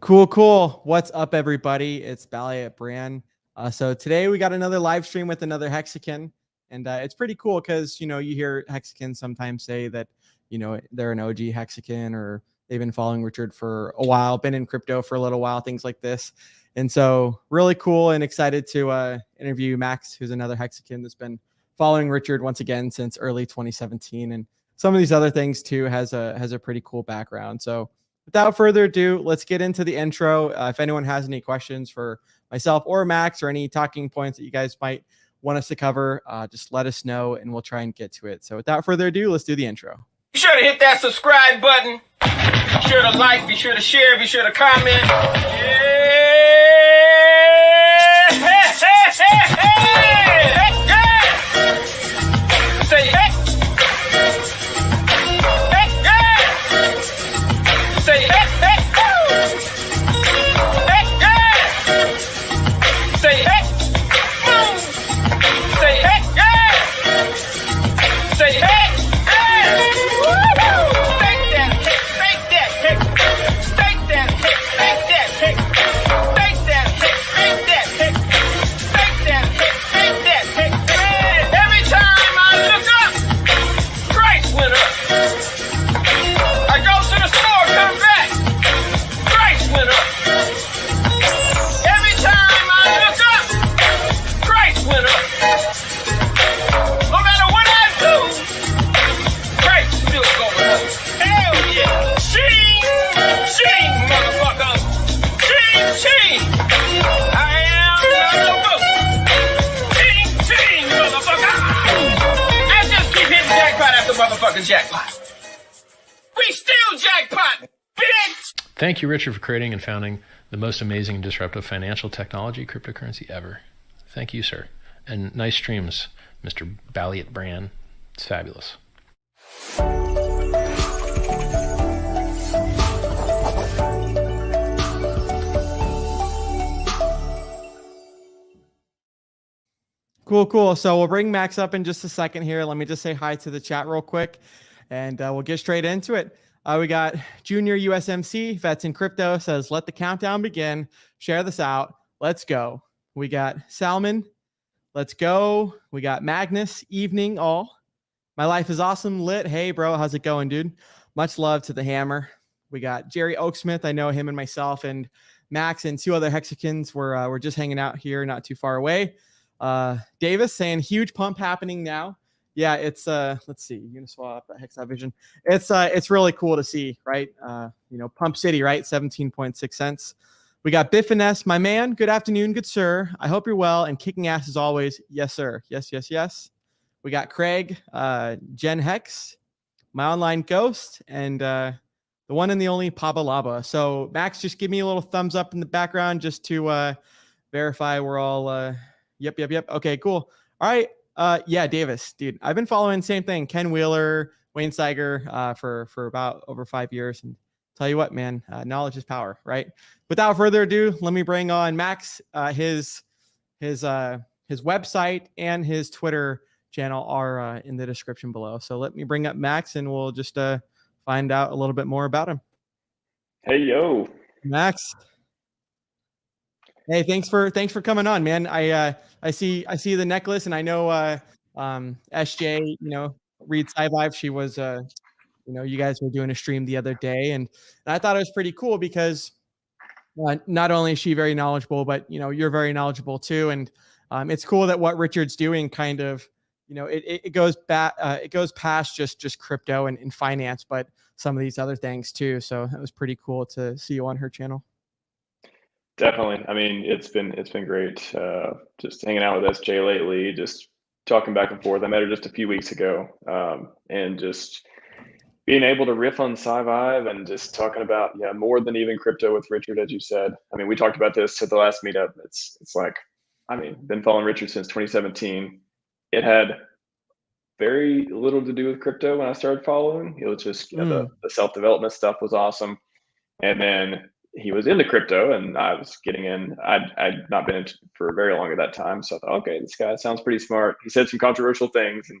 Cool. What's up, everybody? It's BallietBran. So today we got another live stream with another Hexagon, and it's pretty cool because you hear Hexagons sometimes say that they're an OG Hexagon or they've been following Richard for a while, been in crypto for a little while, things like this. And so really cool and excited to interview Max, who's another Hexagon that's been following Richard once again since early 2017, and some of these other things too. Has a pretty cool background. So without further ado, let's get into the intro. If anyone has any questions for myself or Max or any talking points that you guys might want us to cover, just let us know and we'll try and get to it. So without further ado, let's do the intro. Be sure to hit that subscribe button. Be sure to like, be sure to share, be sure to comment. Yeah. Say hey. Say hey, hey, woo! Hey, yeah! Say hey, woo! Say hey, yeah! Say hey, hey! Woo-hoo! Stake that hick, stake that hick. Stake that hick, stake that hick. Stake that hick, stake that hick. Stake that hick, stake that hick. Man, every time I look up, price went up. I go to the store, come back, price went up. Every time I look up, price went up. No matter what I do, price still going up. Hell yeah. Ching, motherfucker. Ching. I am the book. Ching, motherfucker. I just keep hitting jackpot after motherfucking jackpot. We still jackpot, bitch! Thank you, Richard, for creating and founding the most amazing and disruptive financial technology cryptocurrency ever. Thank you, sir. And nice streams, Mr. BallietBran. It's fabulous. Cool. So we'll bring Max up in just a second here. Let me just say hi to the chat real quick, and we'll get straight into it. We got Junior USMC, Vets in Crypto, says, let the countdown begin. Share this out. Let's go. We got Salmon. Let's go. We got Magnus. Evening all. My life is awesome. Lit. Hey, bro. How's it going, dude? Much love to the hammer. We got Jerry Oaksmith. I know him and myself and Max and two other Hexagons. We're just hanging out here not too far away. Davis saying huge pump happening now. Yeah, it's let's see, Uniswap, Hexavision. It's really cool to see, right? Pump City, right? 17.6 cents. We got Biff and S, my man. Good afternoon, good sir. I hope you're well and kicking ass as always. Yes, sir. Yes. We got Craig, Jen Hex, my online ghost, and the one and the only Paba Laba. So Max, just give me a little thumbs up in the background just to verify we're all Yep. Okay, cool. All right. Yeah, Davis, dude. I've been following the same thing. Ken Wheeler, Wayne Steiger, for about over 5 years. And tell you what, man, knowledge is power, right? Without further ado, let me bring on Max. His website and his Twitter channel are in the description below. So let me bring up Max and we'll just find out a little bit more about him. Hey, yo. Max. Hey, thanks for coming on, man. I see the necklace, and I know SJ, Reed Sci-Vive. She was you guys were doing a stream the other day, and I thought it was pretty cool because not only is she very knowledgeable, but you're very knowledgeable too, and it's cool that what Richard's doing kind of it goes back it goes past just crypto and finance, but some of these other things too. So that was pretty cool to see you on her channel. Definitely. I mean, it's been great. Just hanging out with SJ lately, just talking back and forth. I met her just a few weeks ago, and just being able to riff on Sci-Vive and just talking about more than even crypto with Richard, as you said. I mean, we talked about this at the last meetup. It's like, I mean, been following Richard since 2017. It had very little to do with crypto when I started following. It was just the self-development stuff was awesome, and then he was into crypto and I was getting in. I'd not been in for very long at that time. So I thought, okay, this guy sounds pretty smart. He said some controversial things, and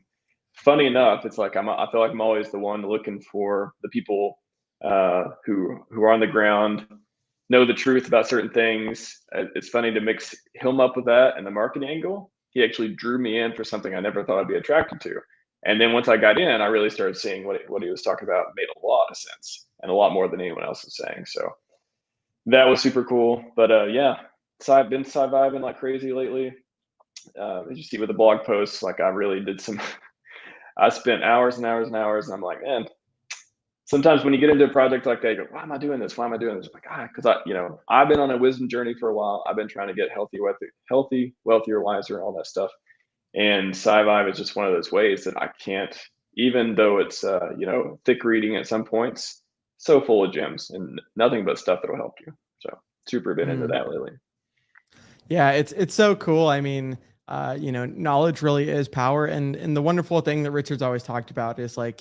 funny enough, it's like I feel like I'm always the one looking for the people who are on the ground, know the truth about certain things. It's funny to mix him up with that and the marketing angle. He actually drew me in for something I never thought I'd be attracted to. And then once I got in, I really started seeing what he was talking about made a lot of sense and a lot more than anyone else was saying. So that was super cool. But yeah, so I've been sci-vibing like crazy lately. As you see with the blog posts, like I really did some. I spent hours and hours and hours, and I'm like, man. Sometimes when you get into a project like that, you go, why am I doing this? Why am I doing this? I'm like, because I've been on a wisdom journey for a while. I've been trying to get healthy, wealthier, wiser, all that stuff. And sci-vibe is just one of those ways that I can't, even though it's thick reading at some points, so full of gems and nothing but stuff that'll help you. So super been into that lately. Yeah, it's so cool. I mean, knowledge really is power, and the wonderful thing that Richard's always talked about is like,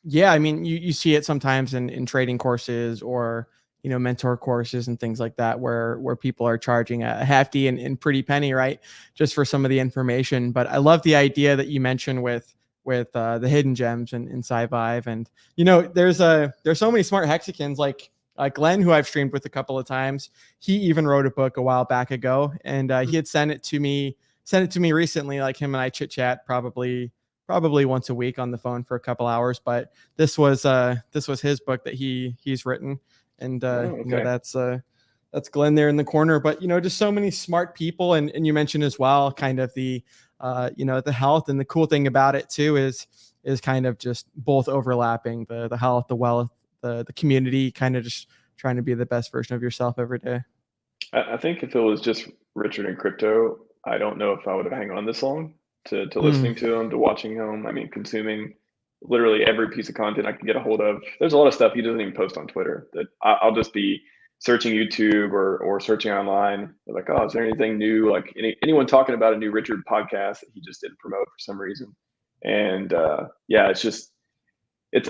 yeah, I mean, you see it sometimes in trading courses or mentor courses and things like that, where people are charging a hefty and pretty penny, right, just for some of the information. But I love the idea that you mentioned with the hidden gems in sci-vibe, and there's so many smart hexicans like Glenn, who I've streamed with a couple of times. He even wrote a book a while back ago, and he had sent it to me recently. Like him and I chit chat probably once a week on the phone for a couple hours. But this was his book that he's written, and that's Glenn there in the corner. But just so many smart people, and you mentioned as well kind of the the health, and the cool thing about it too is kind of just both overlapping the health, the wealth, the community, kind of just trying to be the best version of yourself every day. I think if it was just Richard and crypto, I don't know if I would have hung on this long to listening to him, to watching him. I mean, consuming literally every piece of content I can get a hold of. There's a lot of stuff he doesn't even post on Twitter that I'll just be searching YouTube or searching online. They're like, oh, is there anything new? Like anyone talking about a new Richard podcast that he just didn't promote for some reason. And yeah,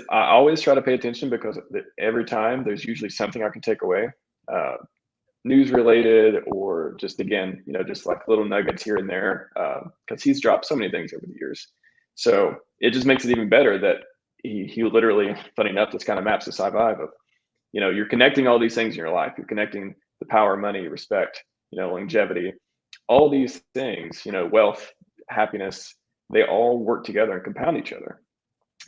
I always try to pay attention because every time there's usually something I can take away, news related, or just again, just like little nuggets here and there, because he's dropped so many things over the years. So it just makes it even better that he literally, funny enough, this kind of maps the sci-vibe of, you're connecting all these things in your life. You're connecting the power, money, respect, longevity, all these things, wealth, happiness, they all work together and compound each other.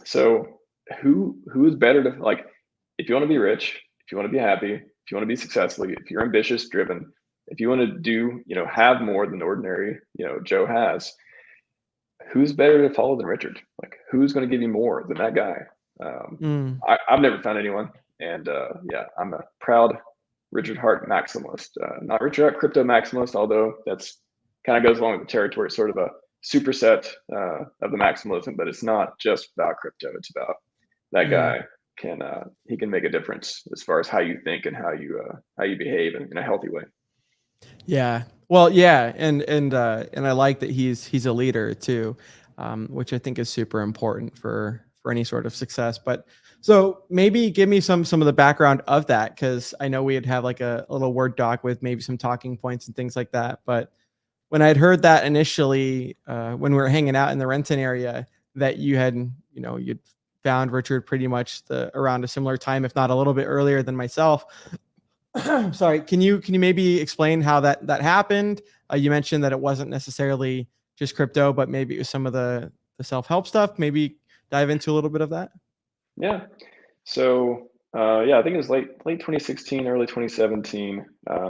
So who is better to, like, if you want to be rich, if you want to be happy, if you want to be successful, if you're ambitious, driven, if you want to do, have more than ordinary, Joe has, who's better to follow than Richard? Like, who's going to give you more than that guy? I've never found anyone. And yeah, I'm a proud Richard Hart maximalist, not Richard Hart crypto maximalist, although that's kind of goes along with the territory. It's sort of a superset of the maximalism, but it's not just about crypto. It's about that guy he can make a difference as far as how you think and how you behave in a healthy way. Yeah. Well, yeah. And I like that he's a leader too, which I think is super important for any sort of success. But so maybe give me some of the background of that, because I know we'd have like a little Word doc with maybe some talking points and things like that. But when I'd heard that initially, when we were hanging out in the Renton area, that you had, you'd found Richard pretty much around a similar time, if not a little bit earlier than myself. Sorry, can you maybe explain how that happened? You mentioned that it wasn't necessarily just crypto, but maybe it was some of the self-help stuff. Maybe dive into a little bit of that. Yeah. So yeah, I think it was late 2016, early 2017,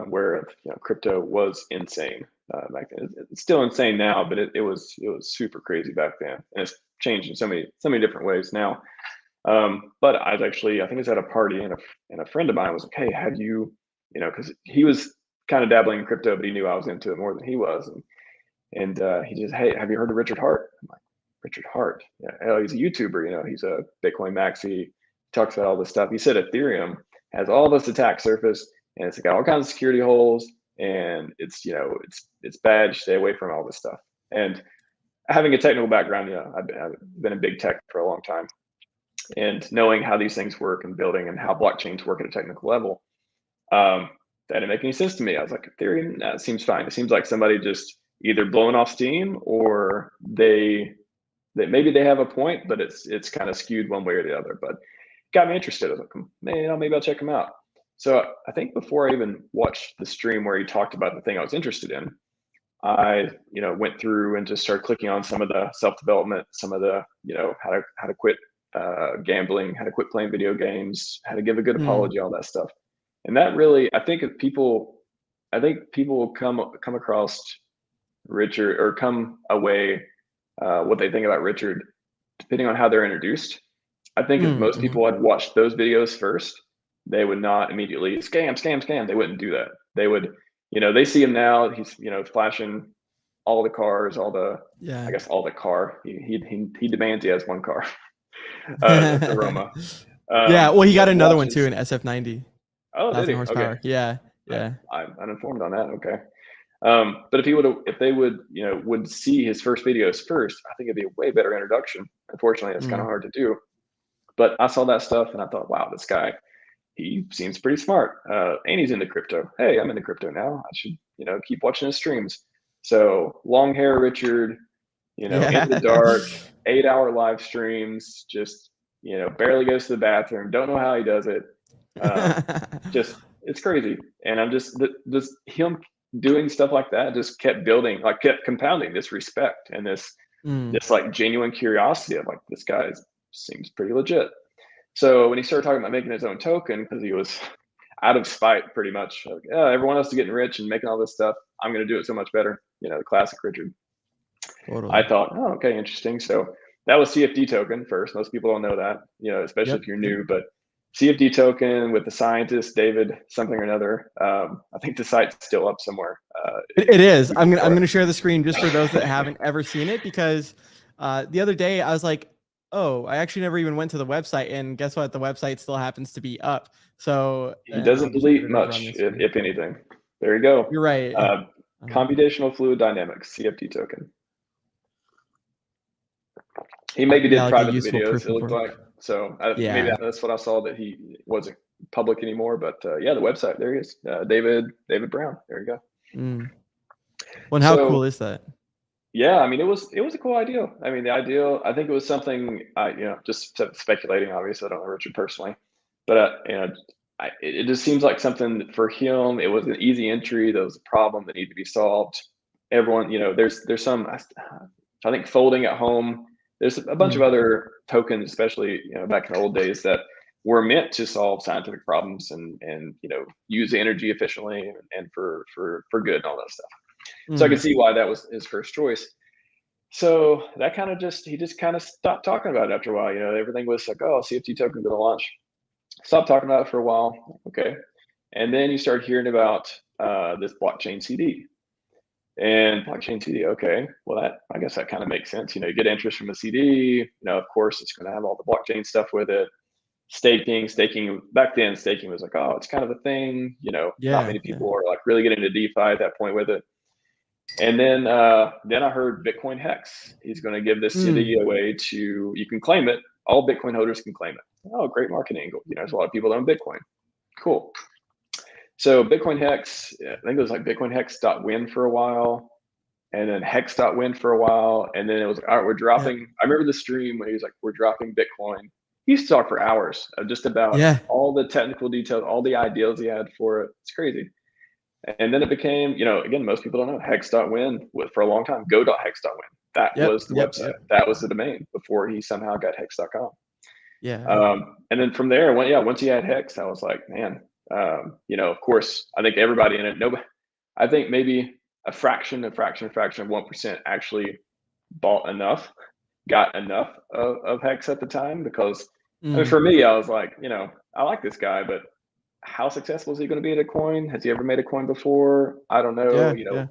where crypto was insane back then. It's still insane now, but it was super crazy back then, and it's changed in so many different ways now. But I think I was at a party, and a friend of mine was like, "Hey, have you, because he was kind of dabbling in crypto, but he knew I was into it more than he was, and he just, hey, have you heard of Richard Hart?" I'm like, Richard Hart? Yeah, he's a YouTuber. He's a Bitcoin maxi. Talks about all this stuff. He said Ethereum has all this attack surface, and it's got all kinds of security holes, and it's bad. Stay away from all this stuff. And having a technical background, I've been in big tech for a long time, and knowing how these things work and building and how blockchains work at a technical level, that didn't make any sense to me. I was like, Ethereum, that seems fine. It seems like somebody just either blowing off steam, or maybe they have a point, but it's kind of skewed one way or the other. But got me interested. I was like, maybe I'll check them out. So I think before I even watched the stream where he talked about the thing I was interested in, I, went through and just started clicking on some of the self-development, some of the, how to quit gambling, how to quit playing video games, how to give a good apology, all that stuff. And that really, I think people come across Richard, or come away what they think about Richard, depending on how they're introduced. I think if most people had watched those videos first, they would not immediately scam, scam, scam. They wouldn't do that. They would, they see him now. He's, flashing all the cars, all the, I guess all the car. He demands he has one car. The Roma. Yeah, well, he got another one watches. too, an SF90. Oh, did he? horsepower. Okay. Yeah. I'm uninformed on that. Okay. But if they would see his first videos first, I think it'd be a way better introduction. Unfortunately, it's kind of hard to do. But I saw that stuff and I thought, wow, this guy, he seems pretty smart. And he's into crypto. Hey, I'm into crypto now. I should, keep watching his streams. So long hair Richard, in the dark, 8-hour live streams, just, barely goes to the bathroom. Don't know how he does it. Just, it's crazy. And I'm just him doing stuff like that just kept building, like kept compounding this respect and this like genuine curiosity of like, this guy seems pretty legit. So when he started talking about making his own token, because he was out of spite pretty much, like, everyone else is getting rich and making all this stuff, I'm going to do it so much better. The classic Richard. Totally. I thought, oh, okay, interesting. So that was CFD token first. Most people don't know that, especially if you're new, but CFD token with the scientist, David, something or another. I think the site's still up somewhere. It is. I'm gonna share the screen just for those that haven't ever seen it, because the other day I was like, oh, I actually never even went to the website, and guess what? The website still happens to be up. So he doesn't delete much, if anything. There you go. You're right. Computational fluid dynamics, CFD token. He maybe did private videos, it looked like. So maybe that's what I saw, that he wasn't public anymore. But the website, there he is. David Brown. There you go. Well, and how cool is that? Yeah, I mean, it was a cool idea. I mean, I think it was something, just speculating, obviously, I don't know Richard personally, but it just seems like something for him. It was an easy entry. There was a problem that needed to be solved. Everyone, there's some, I think, folding at home. There's a bunch of other tokens, especially back in the old days, that were meant to solve scientific problems and use the energy efficiently and for good and all that stuff. So I could see why that was his first choice. So that kind of he just kind of stopped talking about it after a while. Everything was like, oh, CFT token going to launch. Stopped talking about it for a while. Okay. And then you start hearing about this blockchain CD. And blockchain CD, okay, well, I guess that kind of makes sense. You get interest from a CD, of course, it's going to have all the blockchain stuff with it. Staking, back then, staking was like, oh, it's kind of a thing. Not many people are like really getting into DeFi at that point with it. And then I heard Bitcoin Hex. He's going to give this CD away you can claim it. All Bitcoin holders can claim it. Oh, great marketing angle. There's a lot of people that own Bitcoin. Cool. So Bitcoin Hex, I think it was like Bitcoin Hex.win for a while, and then Hex.win for a while. And then it was like, all right, we're dropping. I remember the stream when he was like, we're dropping Bitcoin. He used to talk for hours of just about all the technical details, all the ideas he had for it. It's crazy. And then it became, again, most people don't know, Hex.win for a long time, go.hex.win. That was the website. That was the domain before he somehow got Hex.com. Yeah. And then from there, once he had Hex, I was like, man, of course, I think everybody in it, I think maybe a fraction of 1% actually got enough of Hex at the time, because I mean, for me, I was like, I like this guy, but how successful is he going to be at a coin? Has he ever made a coin before? I don't know.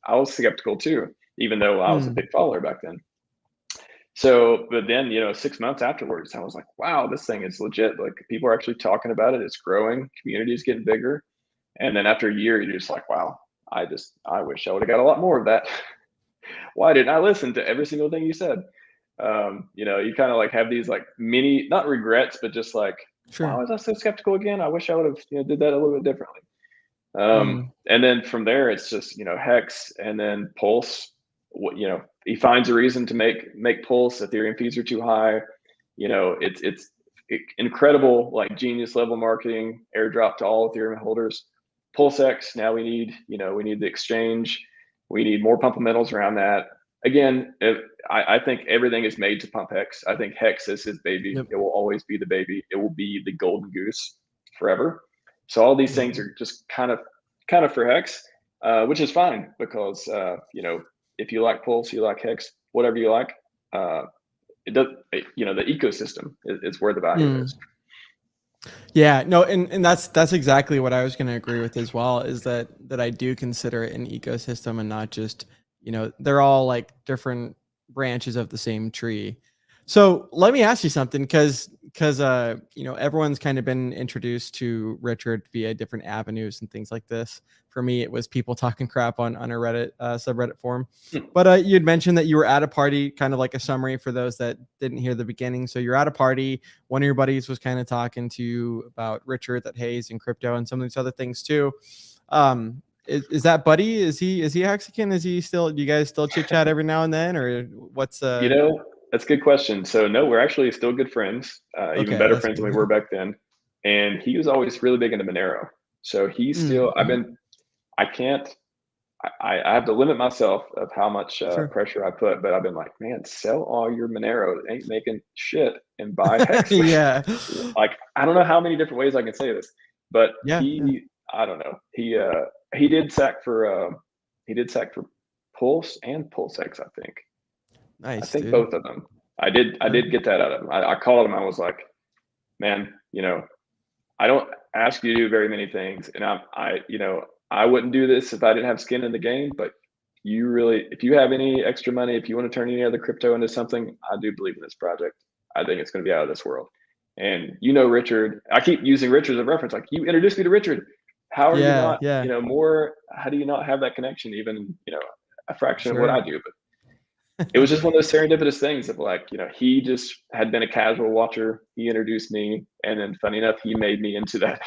I was skeptical too, even though I was a big follower back then. So, but then, 6 months afterwards, I was like, wow, this thing is legit. Like, people are actually talking about it. It's growing. Community is getting bigger. And then after a year, you're just like, wow, I wish I would have got a lot more of that. Why didn't I listen to every single thing you said? You kind of like have these like mini, not regrets, but just like, why was I so skeptical again? I wish I would have did that a little bit differently. And then from there, it's just, Hex and then Pulse. He finds a reason to make Pulse. Ethereum fees are too high. It's incredible, like genius level marketing, airdrop to all Ethereum holders. PulseX, now we need the exchange. We need more fundamentals around that. Again, I think everything is made to pump Hex. I think Hex is his baby. Yep. It will always be the baby. It will be the golden goose forever. So all these things are just kind of for Hex, which is fine because if you like Pulse, you like Hex, whatever you like, it does. The ecosystem is where the value is. Yeah, no, and that's exactly what I was going to agree with as well, is that I do consider it an ecosystem and not just, they're all like different branches of the same tree. So let me ask you something, because everyone's kind of been introduced to Richard via different avenues and things like this. For me, it was people talking crap on a Reddit subreddit forum. But you'd mentioned that you were at a party, kind of like a summary for those that didn't hear the beginning. So you're at a party. One of your buddies was kind of talking to you about Richard, that Hayes and crypto and some of these other things too. Is that buddy? Is he Mexican? Is he still? Do you guys still chit chat every now and then, or what's? That's a good question. So no, we're actually still good friends, even better friends than we were back then. And he was always really big into Monero. So he's still. I have to limit myself of how much pressure I put, but I've been like, man, sell all your Monero. It ain't making shit, and buy Hex. Yeah. Like, I don't know how many different ways I can say this, but I don't know. He did sack for Pulse and PulseX, I think. Nice. I think both of them. I did get that out of him. I called him. I was like, man, I don't ask you to do very many things, and I wouldn't do this if I didn't have skin in the game. But if you have any extra money, if you want to turn any other crypto into something, I do believe in this project. I think it's going to be out of this world. And Richard, I keep using Richard as a reference. Like, you introduced me to Richard. How are you not, how do you not have that connection, even, a fraction of what I do? But it was just one of those serendipitous things of like, he just had been a casual watcher. He introduced me. And then funny enough, he made me into that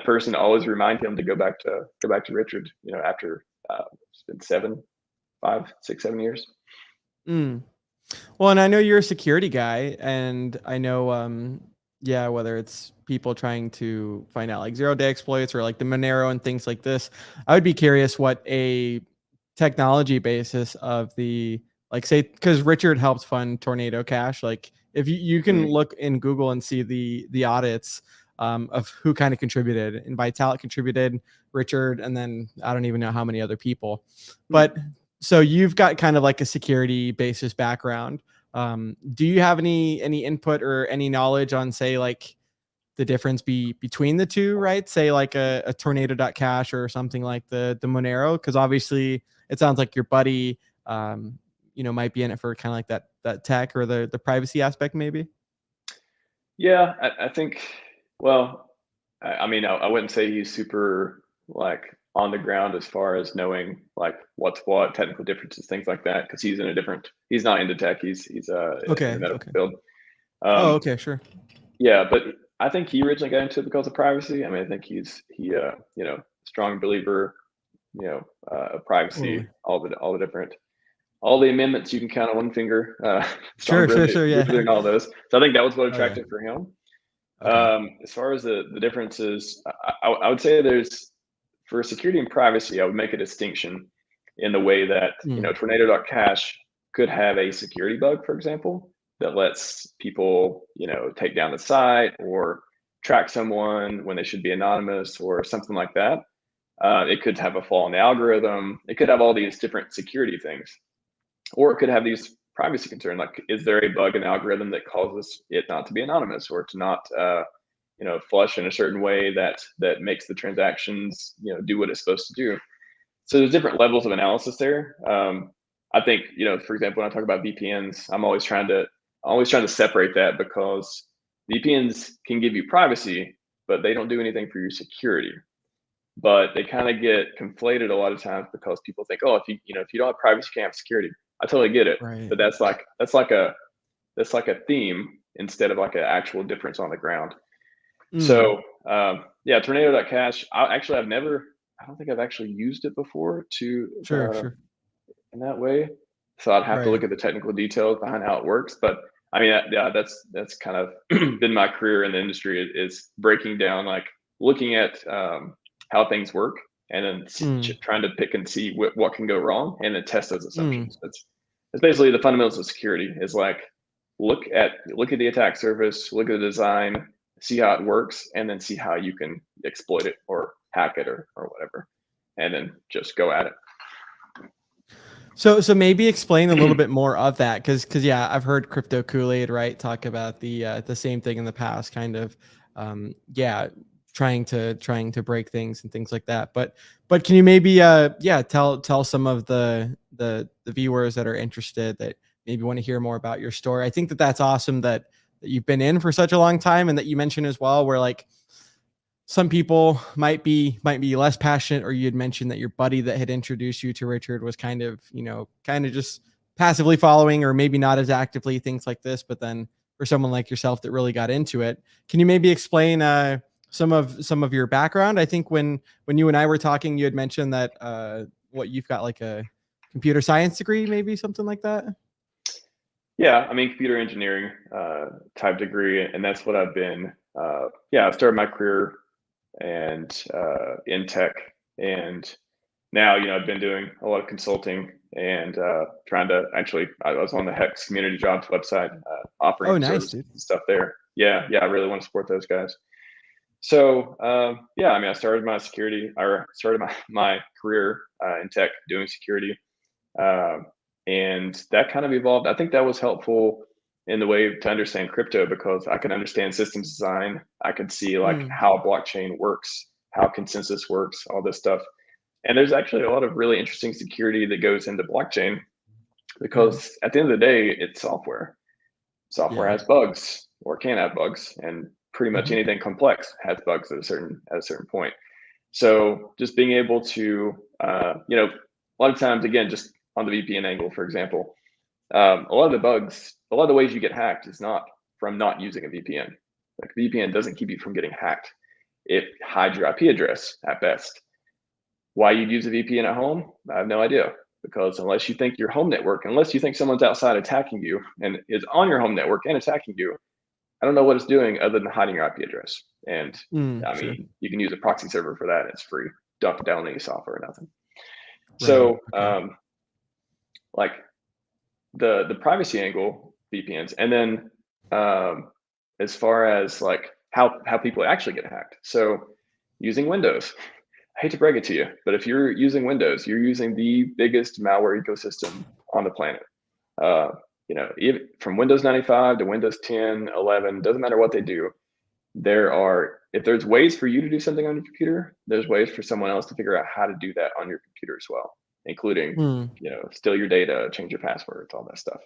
person to always remind him to go back to Richard, after it's been 5, 6, 7 years. Well, and I know you're a security guy, and I know, whether it's people trying to find out like 0-day exploits or like the Monero and things like this, I would be curious what a technology basis of the, like, say, because Richard helps fund Tornado Cash. Like, if you can look in Google and see the audits of who kind of contributed, and Vitalik contributed, Richard, and then I don't even know how many other people. But so you've got kind of like a security basis background. Do you have any input or any knowledge on, say, like the difference between the two, right? Say like a Tornado.cash or something like the Monero, because obviously it sounds like your buddy might be in it for kind of like that tech or the privacy aspect, maybe. Yeah, I think, well, I mean, I wouldn't say he's super like on the ground as far as knowing like what's what, technical differences, things like that, because he's not into tech. He's in the medical field. Okay, sure. Yeah, but I think he originally got into it because of privacy. I mean, I think he strong believer, of privacy, all the amendments you can count on one finger. Sure, and all those. So I think that was what attracted for him. As far as the differences, I would say for security and privacy, I would make a distinction in the way that Tornado.cash could have a security bug, for example, that lets people take down the site or track someone when they should be anonymous or something like that. It could have a flaw in the algorithm. It could have all these different security things, or it could have these privacy concerns. Like, is there a bug in the algorithm that causes it not to be anonymous, or to not flush in a certain way that makes the transactions do what it's supposed to do? So there's different levels of analysis there. I think for example, when I talk about VPNs, I'm always trying to separate that, because VPNs can give you privacy, but they don't do anything for your security. But they kind of get conflated a lot of times, because people think, oh, if you don't have privacy, you can't have security. I totally get it, right. But that's like a theme instead of like an actual difference on the ground. So Tornado.cash, I don't think I've actually used it before sure. in that way. So I'd have to look at the technical details behind how it works. But I mean, yeah, that's kind of been my career in the industry is breaking down, like looking at how things work, and then trying to pick and see what can go wrong, and then test those assumptions. That's basically the fundamentals of security. Is like look at the attack surface, look at the design, see how it works, and then see how you can exploit it or hack it or whatever, and then just go at it. So maybe explain a little bit more of that, because yeah, I've heard Crypto Kool-Aid, right, talk about the same thing in the past, kind of, yeah, trying to break things and things like that. But can you maybe yeah, tell some of the viewers that are interested, that maybe want to hear more about your story. I think that's awesome that you've been in for such a long time, and that you mentioned as well, where like some people might be less passionate, or you had mentioned that your buddy that had introduced you to Richard was kind of just passively following, or maybe not as actively, things like this. But then for someone like yourself that really got into it, can you maybe explain some of your background? I think when you and I were talking, you had mentioned that you've got like a computer science degree, maybe something like that. Yeah, I mean, computer engineering type degree, and that's what I've been. Yeah, I've started my career and in tech, and now I've been doing a lot of consulting and trying to I was on the Hex community jobs website offering services and stuff there. Yeah, I really want to support those guys. So yeah, I mean, I started my my career in tech doing security, and that kind of evolved. I think that was helpful in the way to understand crypto, because I could understand systems design. I could see like how blockchain works, how consensus works, all this stuff. And there's actually a lot of really interesting security that goes into blockchain, because at the end of the day, it's software. Software has bugs, or can have bugs, and pretty much anything complex has bugs at a certain point. So just being able to, a lot of times, again, just on the VPN angle, for example, a lot of the bugs, a lot of the ways you get hacked is not from not using a VPN. Like, VPN doesn't keep you from getting hacked. It hides your IP address at best. Why you'd use a VPN at home, I have no idea. Because unless you think your home network, unless you think someone's outside attacking you and is on your home network and attacking you, I don't know what it's doing other than hiding your IP address. And I mean, you can use a proxy server for that. It's free. Don't have to download any software or nothing. So like the privacy angle, VPNs, and then as far as like how people actually get hacked. So using Windows, I hate to break it to you, but if you're using Windows, you're using the biggest malware ecosystem on the planet. Even from Windows 95 to Windows 10, 11, doesn't matter what they do. If there's ways for you to do something on your computer, there's ways for someone else to figure out how to do that on your computer as well, including, steal your data, change your passwords, all that stuff.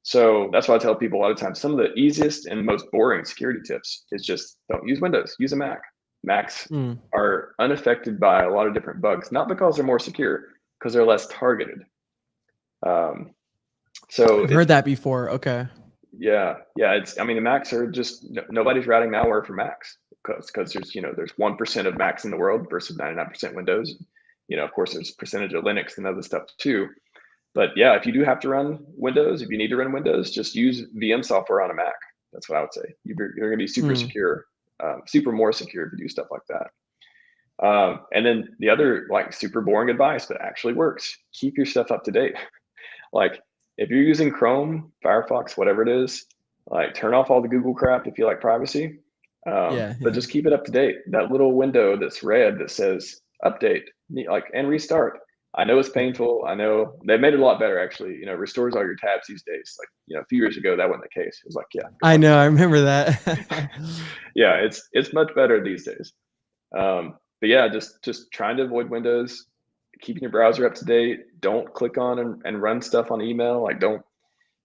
So that's why I tell people a lot of times, some of the easiest and most boring security tips is just don't use Windows, use a Mac. Macs are unaffected by a lot of different bugs, not because they're more secure, because they're less targeted. So I've heard that before. Okay. Yeah. I mean, the Macs are just, nobody's routing malware for Macs, because there's 1% of Macs in the world versus 99% Windows. Of course, there's a percentage of Linux and other stuff too. But yeah, if you do have to run Windows, if you need to run Windows, just use VM software on a Mac. That's what I would say. You're going to be super secure, super more secure if you do stuff like that. And then the other like super boring advice, but actually works: keep your stuff up to date. Like, if you're using Chrome, Firefox, whatever it is, like turn off all the Google crap if you like privacy. But just keep it up to date. That little window that's red that says update, and restart. I know it's painful. I know they've made it a lot better, actually. Restores all your tabs these days. Like, a few years ago, that wasn't the case. It was like, I know, I remember that. Yeah, it's much better these days. But yeah, just trying to avoid Windows, keeping your browser up to date. Don't click on and run stuff on email. Like, don't,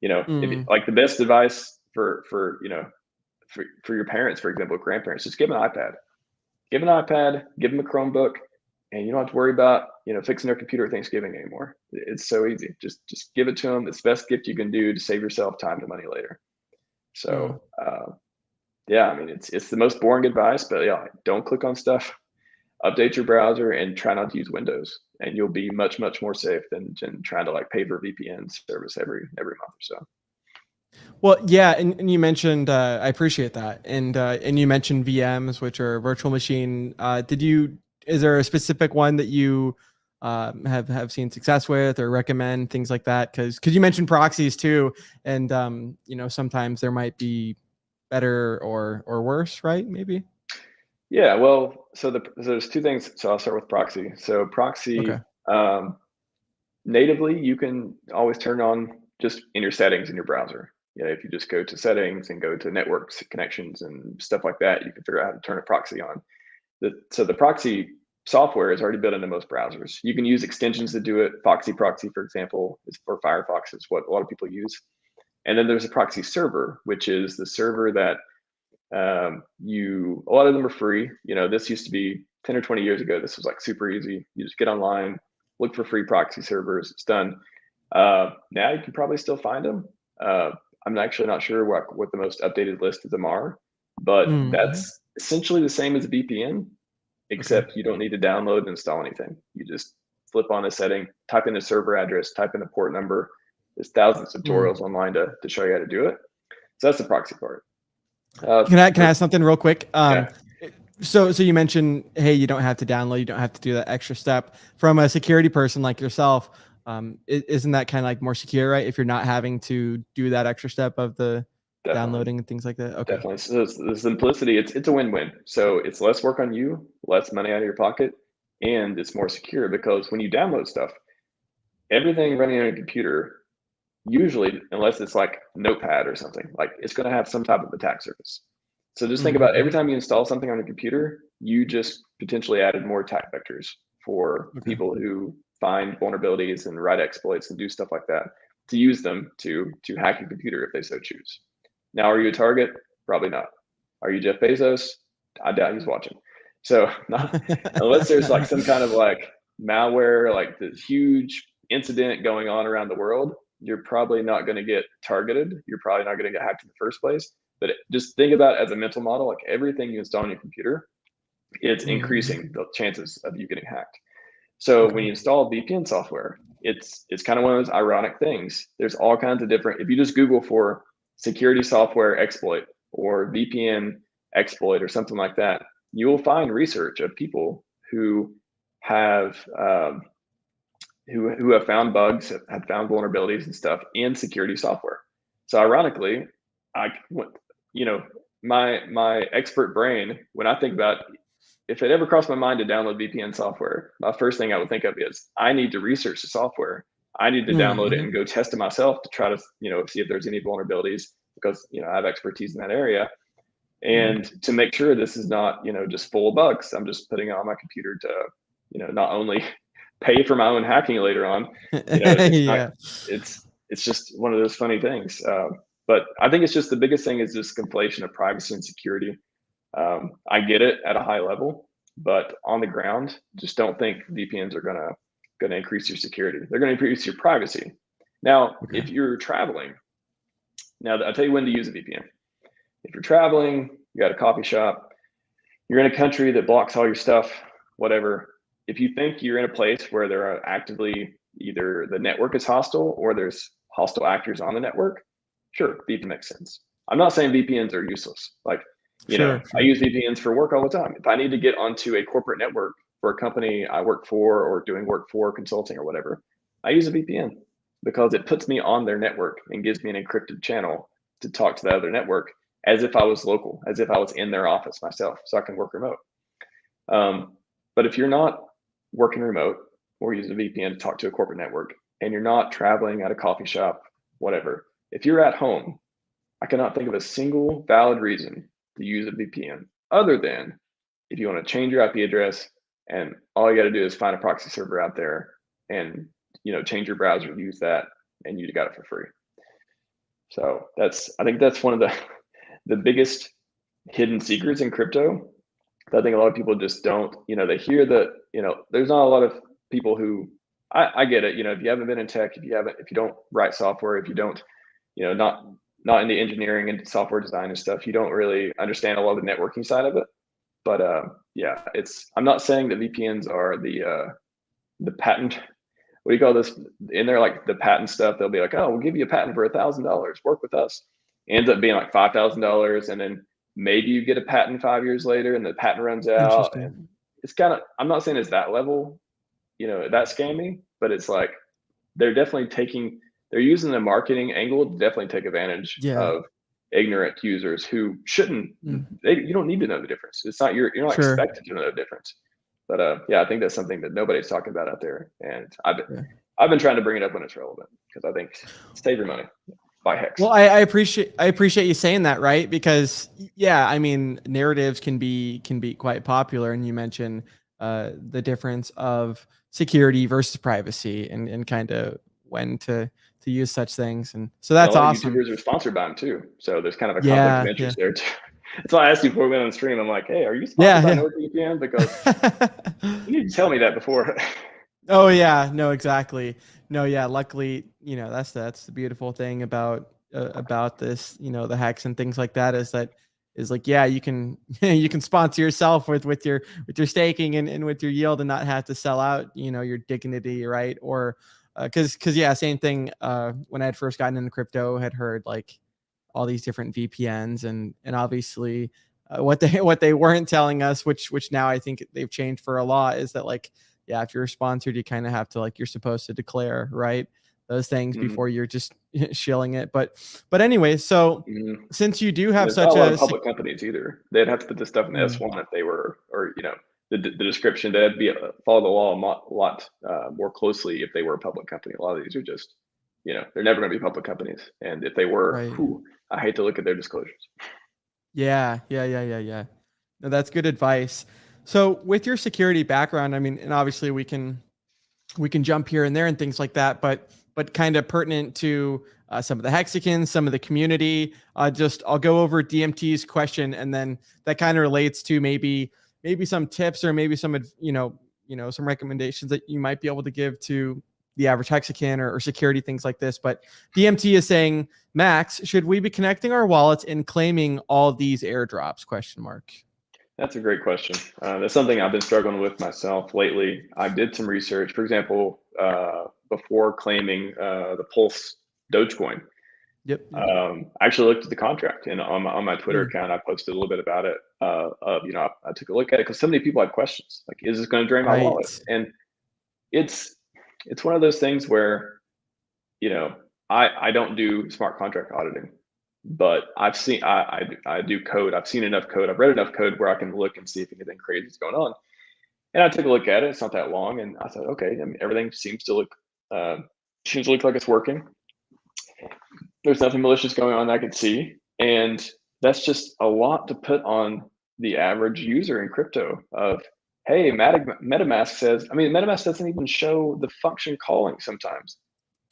like the best advice for your parents, for example, grandparents, just give them an iPad. Give them an iPad, give them a Chromebook, and you don't have to worry about, fixing their computer at Thanksgiving anymore. It's so easy. Just give it to them. It's the best gift you can do to save yourself time and money later. So, yeah, I mean, it's the most boring advice, but yeah, don't click on stuff. Update your browser and try not to use Windows, and you'll be much, much more safe than trying to like pay for VPN service every month or so. Well, yeah, and you mentioned I appreciate that, and you mentioned VMs, which are virtual machine. Is there a specific one that you have seen success with or recommend, things like that? Because you mentioned proxies too, and sometimes there might be better or worse, right? Maybe. Yeah, well, so there's two things. So I'll start with Proxy. So Proxy, Okay. um, natively, you can always turn on just in your settings in your browser. If you just go to settings and go to networks connections and stuff like that, you can figure out how to turn a proxy on. So the proxy software is already built into most browsers. You can use extensions to do it. Foxy Proxy, for example, is for Firefox, is what a lot of people use. And then there's a proxy server, which is the server that a lot of them are free. This used to be 10 or 20 years ago. This was like super easy. You just get online, look for free proxy servers. It's done. Now you can probably still find them. I'm actually not sure what the most updated list of them are, but Mm-hmm. that's essentially the same as a VPN, Okay. except you don't need to download and install anything. You just flip on a setting, type in a server address, type in a port number. There's thousands of tutorials online to show you how to do it. So that's the proxy part. Can I ask something real quick? Yeah. So you mentioned, hey, you don't have to download, you don't have to do that extra step. From a security person like yourself, isn't that kind of like more secure, right? If you're not having to do that extra step of the Definitely. downloading and things like that. Okay. Definitely. So the simplicity, it's a win-win. So it's less work on you, less money out of your pocket, and it's more secure because when you download stuff, everything running on a computer, usually, unless it's like Notepad or something, like it's going to have some type of attack surface. So just think about every Mm-hmm. time you install something on a computer, you just potentially added more attack vectors for Okay. people who find vulnerabilities and write exploits and do stuff like that to use them to hack your computer if they so choose. Now, are you a target? Probably not. Are you Jeff Bezos? I doubt he's watching. So not, unless there's like some kind of like malware, like this huge incident going on around the world, you're probably not going to get targeted. You're probably not going to get hacked in the first place. But just think about it as a mental model, like everything you install on your computer, it's Mm-hmm. increasing the chances of you getting hacked. So Okay. when you install VPN software, it's kind of one of those ironic things. There's all kinds of different, if you just Google for security software exploit or VPN exploit or something like that, you will find research of people who have who have found bugs, have found vulnerabilities and stuff in security software. So ironically, I you know my expert brain, when I think about, if it ever crossed my mind to download VPN software, my first thing I would think of is I need to research the software. I need to download it Mm-hmm. and go test it myself to try to see if there's any vulnerabilities, because I have expertise in that area, Mm. and to make sure this is not just full of bugs. I'm just putting it on my computer to not only pay for my own hacking later on. It's not. Yeah. It's just one of those funny things. But I think it's just the biggest thing is this conflation of privacy and security. I get it at a high level, but on the ground, just don't think VPNs are gonna increase your security. They're gonna increase your privacy. Now, Okay. if you're traveling, now I'll tell you when to use a VPN. If you're traveling, you got a coffee shop, you're in a country that blocks all your stuff, whatever. If you think you're in a place where there are actively, either the network is hostile or there's hostile actors on the network, sure, VPN makes sense. I'm not saying VPNs are useless. Like, Sure. I Sure. use VPNs for work all the time. If I need to get onto a corporate network for a company I work for or doing work for, consulting or whatever, I use a VPN because it puts me on their network and gives me an encrypted channel to talk to the other network as if I was local, as if I was in their office myself, so I can work remote. But if you're not working remote or using a VPN to talk to a corporate network, and you're not traveling at a coffee shop, whatever, if you're at home, I cannot think of a single valid reason to use a VPN other than if you want to change your IP address, and all you got to do is find a proxy server out there and change your browser to use that, and you got it for free. So I think that's one of the biggest hidden secrets in crypto. I think a lot of people just don't, they hear that, there's not a lot of people who, I get it. If you haven't been in tech, if you don't write software, if you don't, not in the engineering and software design and stuff, you don't really understand a lot of the networking side of it. But yeah, I'm not saying that VPNs are the patent what do you call this? In there, like the patent stuff, they'll be like, oh, we'll give you a patent for $1,000. Work with us. Ends up being like $5,000, and then maybe you get a patent 5 years later, and the patent runs out. And Interesting. it's kind of, I'm not saying it's that level, that scammy, but it's like they're using the marketing angle to definitely take advantage Yeah. of ignorant users who shouldn't. You don't need to know the difference. It's not you're not Sure. expected to know the difference. But yeah, I think that's something that nobody's talking about out there, and I've been trying to bring it up when it's relevant, because I think save your money, buy hex. Well, I appreciate you saying that, right? Because yeah, I mean, narratives can be quite popular, and you mentioned the difference of security versus privacy, and kind of when to use such things, and so that's awesome. YouTubers are sponsored by them too, so there's kind of a conflict Yeah, of interest yeah. there too. That's why I asked you before we went on stream. I'm like, hey, are you sponsored by NordVPN? Because you need to tell me that before. Oh yeah, no, exactly. No, yeah. Luckily, that's the beautiful thing about this, the hacks and things like that, is like, yeah, you can you can sponsor yourself with your staking and with your yield, and not have to sell out, your dignity, right? Or because yeah, same thing. When I had first gotten into crypto, had heard like all these different VPNs, and obviously what they weren't telling us, which now I think they've changed for a lot, is that like, yeah, if you're sponsored, you kind of have to, like, you're supposed to declare, right, those things before you're just shilling it. But anyway, so since you do have such not a lot of public companies either, they'd have to put this stuff in the S1 if they were, or the description, they'd be follow the law a lot more closely if they were a public company. A lot of these are just, they're never going to be public companies, and if they were, I hate to look at their disclosures. Yeah. No, that's good advice. So with your security background, I mean, and obviously we can jump here and there and things like that, but kind of pertinent to some of the hexagons, some of the community. I'll go over DMT's question, and then that kind of relates to maybe some tips, or maybe some some recommendations that you might be able to give to the average hexagon, or security things like this. But DMT is saying, Max, should we be connecting our wallets and claiming all these airdrops? ? That's a great question. That's something I've been struggling with myself lately. I did some research, for example, before claiming the Pulse Dogecoin. Yep. I actually looked at the contract, and on my Twitter account, I posted a little bit about it. I took a look at it because so many people had questions, like, is this going to drain my wallet? And it's one of those things where, I don't do smart contract auditing, but I've seen, I do code. I've seen enough code. I've read enough code where I can look and see if anything crazy is going on. And I took a look at it. It's not that long, and I thought, okay, I mean, everything seems to look like it's working. There's nothing malicious going on that I could see, and that's just a lot to put on the average user in crypto. Of, hey, MetaMask says. I mean, MetaMask doesn't even show the function calling sometimes.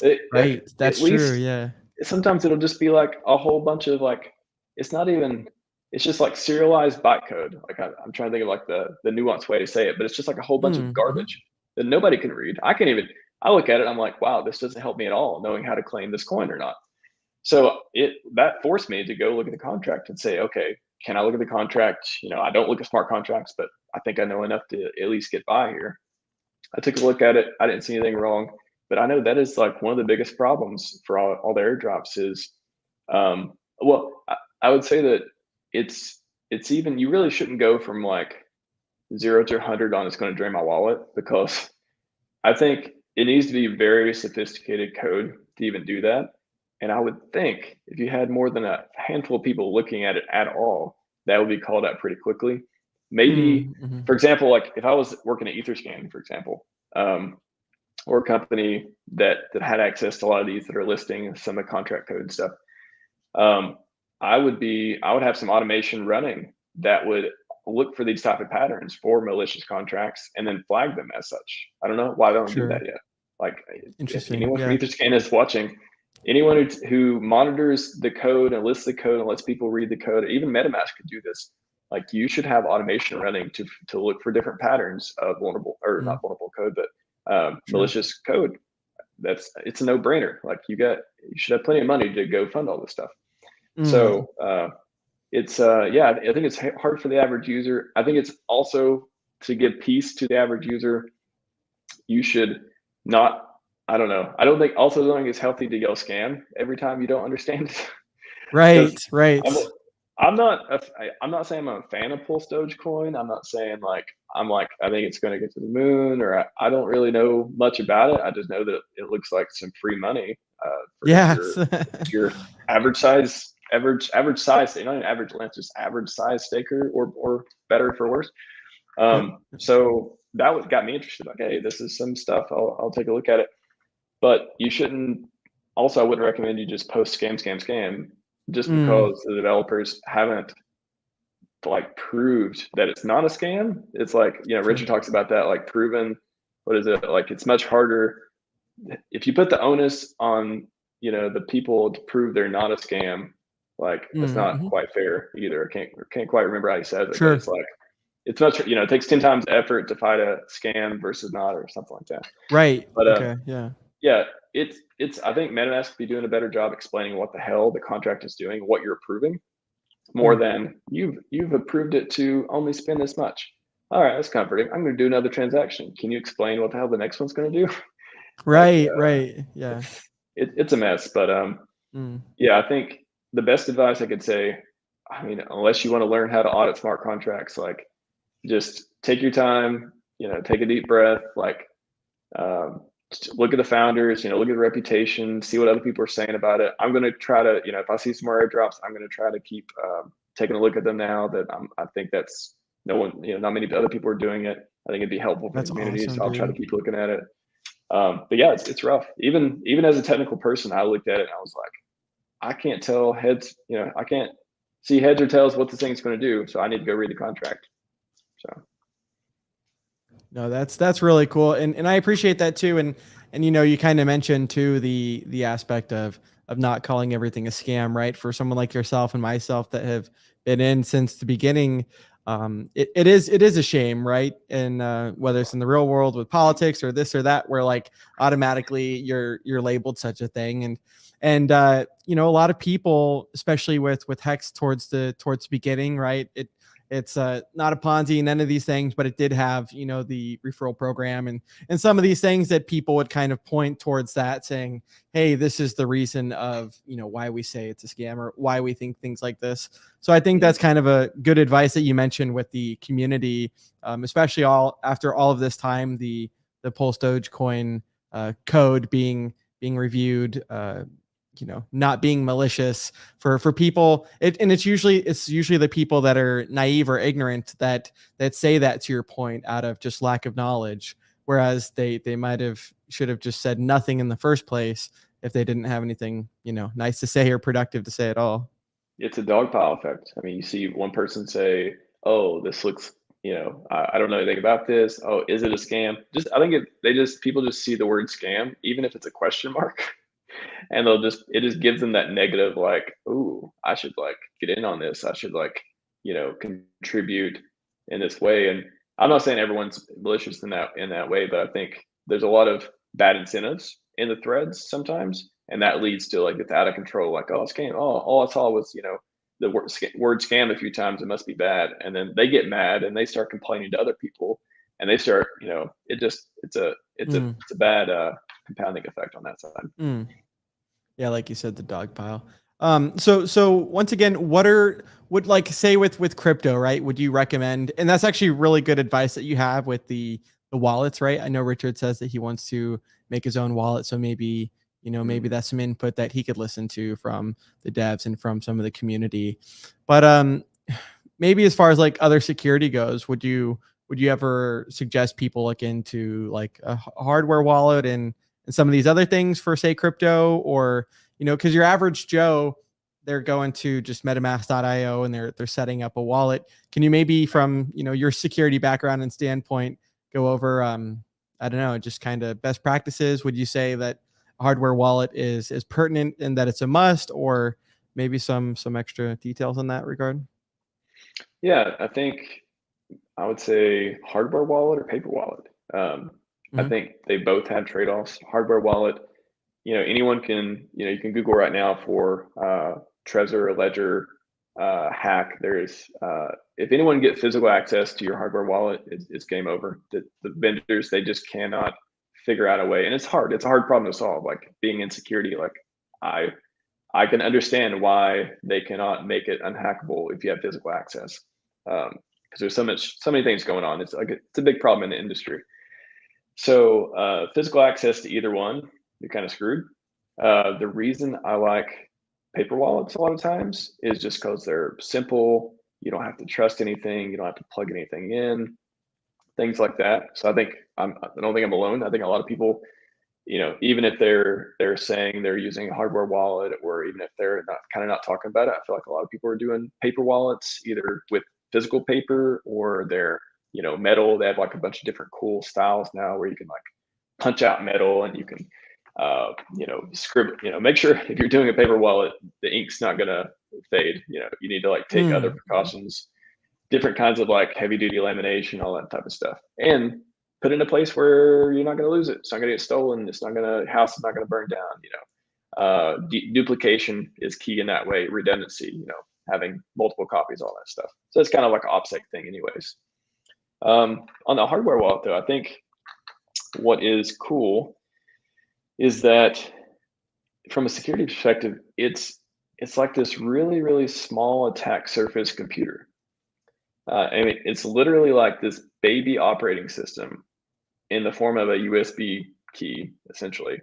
That's true. Yeah. Sometimes it'll just be like a whole bunch of, like, it's just like serialized bytecode. Like, I'm trying to think of like the nuanced way to say it, but it's just like a whole bunch of garbage that nobody can read. I look at it, I'm like, wow, this doesn't help me at all knowing how to claim this coin or not. So that forced me to go look at the contract and say, okay, can I look at the contract? I don't look at smart contracts, but I think I know enough to at least get by here. I took a look at it. I didn't see anything wrong. But I know that is like one of the biggest problems for all the airdrops is, I would say that it's even, you really shouldn't go from like 0 to 100 on it's going to drain my wallet, because I think it needs to be very sophisticated code to even do that. And I would think if you had more than a handful of people looking at it at all, that would be called out pretty quickly. Maybe, for example, like if I was working at Etherscan, for example, or a company that had access to a lot of these that are listing some of the contract code and stuff, I would have some automation running that would look for these type of patterns for malicious contracts and then flag them as such. I don't know why they don't do that yet. Like, if anyone from Etherscan is watching, anyone who monitors the code and lists the code and lets people read the code, even MetaMask could do this. Like, you should have automation running to look for different patterns of vulnerable, or not vulnerable code, but malicious code. It's a no-brainer. Like, you should have plenty of money to go fund all this stuff. So it's I think it's hard for the average user. I think it's also, to give peace to the average user, you should not I don't know. I don't think it's healthy to yell scam every time you don't understand it. Right, 'Cause right. I'm I'm not I'm not saying I'm a fan of Pulse Dogecoin. I'm not saying like I think it's going to get to the moon, or I don't really know much about it. I just know that it looks like some free money for Yes. if you're average size, not even average length, just average size staker, or better for worse. Yep. So that got me interested. Like, hey, this is some stuff. I'll take a look at it. But you shouldn't. Also, I wouldn't recommend you just post scam just Mm, because the developers haven't like proved that it's not a scam. It's like, true. Richard talks about that, like proven. What is it? Like it's much harder if you put the onus on, the people to prove they're not a scam. Like that's Mm, not mhm. quite fair either. I can't quite remember how he says it, but Sure. it's like it's much, it takes 10 times effort to fight a scam versus not, or something like that. Right. But Okay. Yeah. yeah, it's I think MetaMask could be doing a better job explaining what the hell the contract is doing, what you're approving, more Mm. than you've approved it to only spend this much. All right, that's comforting. I'm going to do another transaction. Can you explain what the hell the next one's going to do? Like Right. Right. Yeah. it's a mess. But Mm. yeah, I think the best advice I could say, I mean, unless you want to learn how to audit smart contracts, like just take your time, take a deep breath, like just look at the founders, look at the reputation, see what other people are saying about it. I'm going to try to, if I see some more airdrops, I'm going to try to keep taking a look at them now that I think that's no one, not many other people are doing it. I think it'd be helpful for the That's community. awesome, So I'll try to dude. keep looking at it. But yeah, it's rough. Even as a technical person, I looked at it and I was like, I can't tell heads, I can't see heads or tails what this thing's going to do. So I need to go read the contract. So No, that's really cool, and I appreciate that too. And you kind of mentioned too the aspect of not calling everything a scam, right? For someone like yourself and myself that have been in since the beginning, it is a shame, right? And whether it's in the real world with politics or this or that, where like automatically you're labeled such a thing, and a lot of people, especially with Hex towards the beginning, right? It's not a Ponzi, none of these things, but it did have, the referral program and some of these things that people would kind of point towards that saying, hey, this is the reason of, why we say it's a scam or why we think things like this. So I think mhm. that's kind of a good advice that you mentioned with the community, especially after all of this time, the Pulse Dogecoin code being reviewed, not being malicious for people. It's usually the people that are naive or ignorant that say that, to your point, out of just lack of knowledge, whereas they might have should have just said nothing in the first place if they didn't have anything nice to say or productive to say at all. It's a dogpile effect. I mean, you see one person say, "Oh, this looks, I don't know anything about this. Oh, is it a scam?" Just, I think people just see the word scam, even if it's a question mark, and it just gives them that negative, like, "Ooh, I should like get in on this. I should like, contribute in this way." And I'm not saying everyone's malicious in that way, but I think there's a lot of bad incentives in the threads sometimes, and that leads to like it's out of control. Like, oh, scam. Oh, all I saw was the word scam a few times. It must be bad, and then they get mad and they start complaining to other people, and they start, it just Mm, it's a bad compounding effect on that side. mm. Yeah, like you said, the dog pile. So once again, would like say with crypto, right? Would you recommend? And that's actually really good advice that you have with the wallets, right? I know Richard says that he wants to make his own wallet, so maybe Mhm. that's some input that he could listen to from the devs and from some of the community. But maybe as far as like other security goes, would you ever suggest people look into like a hardware wallet and some of these other things for say crypto, or because your average Joe, they're going to just metamask.io and they're setting up a wallet. Can you maybe from your security background and standpoint go over I don't know, just kind of best practices? Would you say that a hardware wallet is pertinent and that it's a must, or maybe some extra details in that regard? Yeah, I think I would say hardware wallet or paper wallet. I Hmm. think they both have trade-offs. Hardware wallet, anyone can, you can Google right now for Trezor, Ledger, hack. There's if anyone get physical access to your hardware wallet, it's game over. The vendors, they just cannot figure out a way. And it's hard. It's a hard problem to solve. Like being in security, like I can understand why they cannot make it unhackable if you have physical access. Because there's so many things going on. It's a big problem in the industry. So physical access to either one, you're kind of screwed. The reason I like paper wallets a lot of times is just because they're simple. You don't have to trust anything. You don't have to plug anything in, things like that. So I don't think I'm alone. I think a lot of people, even if they're saying they're using a hardware wallet, or even if they're not talking about it, I feel like a lot of people are doing paper wallets, either with physical paper or they're, metal. They have like a bunch of different cool styles now where you can like punch out metal and you can, scribble, make sure if you're doing a paper wallet, the ink's not gonna fade. You need to like take other precautions, different kinds of like heavy duty lamination, all that type of stuff, and put it in a place where you're not going to lose it. It's not going to get stolen. House is not going to burn down. Duplication is key in that way. Redundancy, having multiple copies, all that stuff. So it's kind of like an OPSEC thing anyways. On the hardware wallet though, I think what is cool is that from a security perspective, it's like this really, really small attack surface computer. I mean, it's literally like this baby operating system in the form of a USB key, essentially.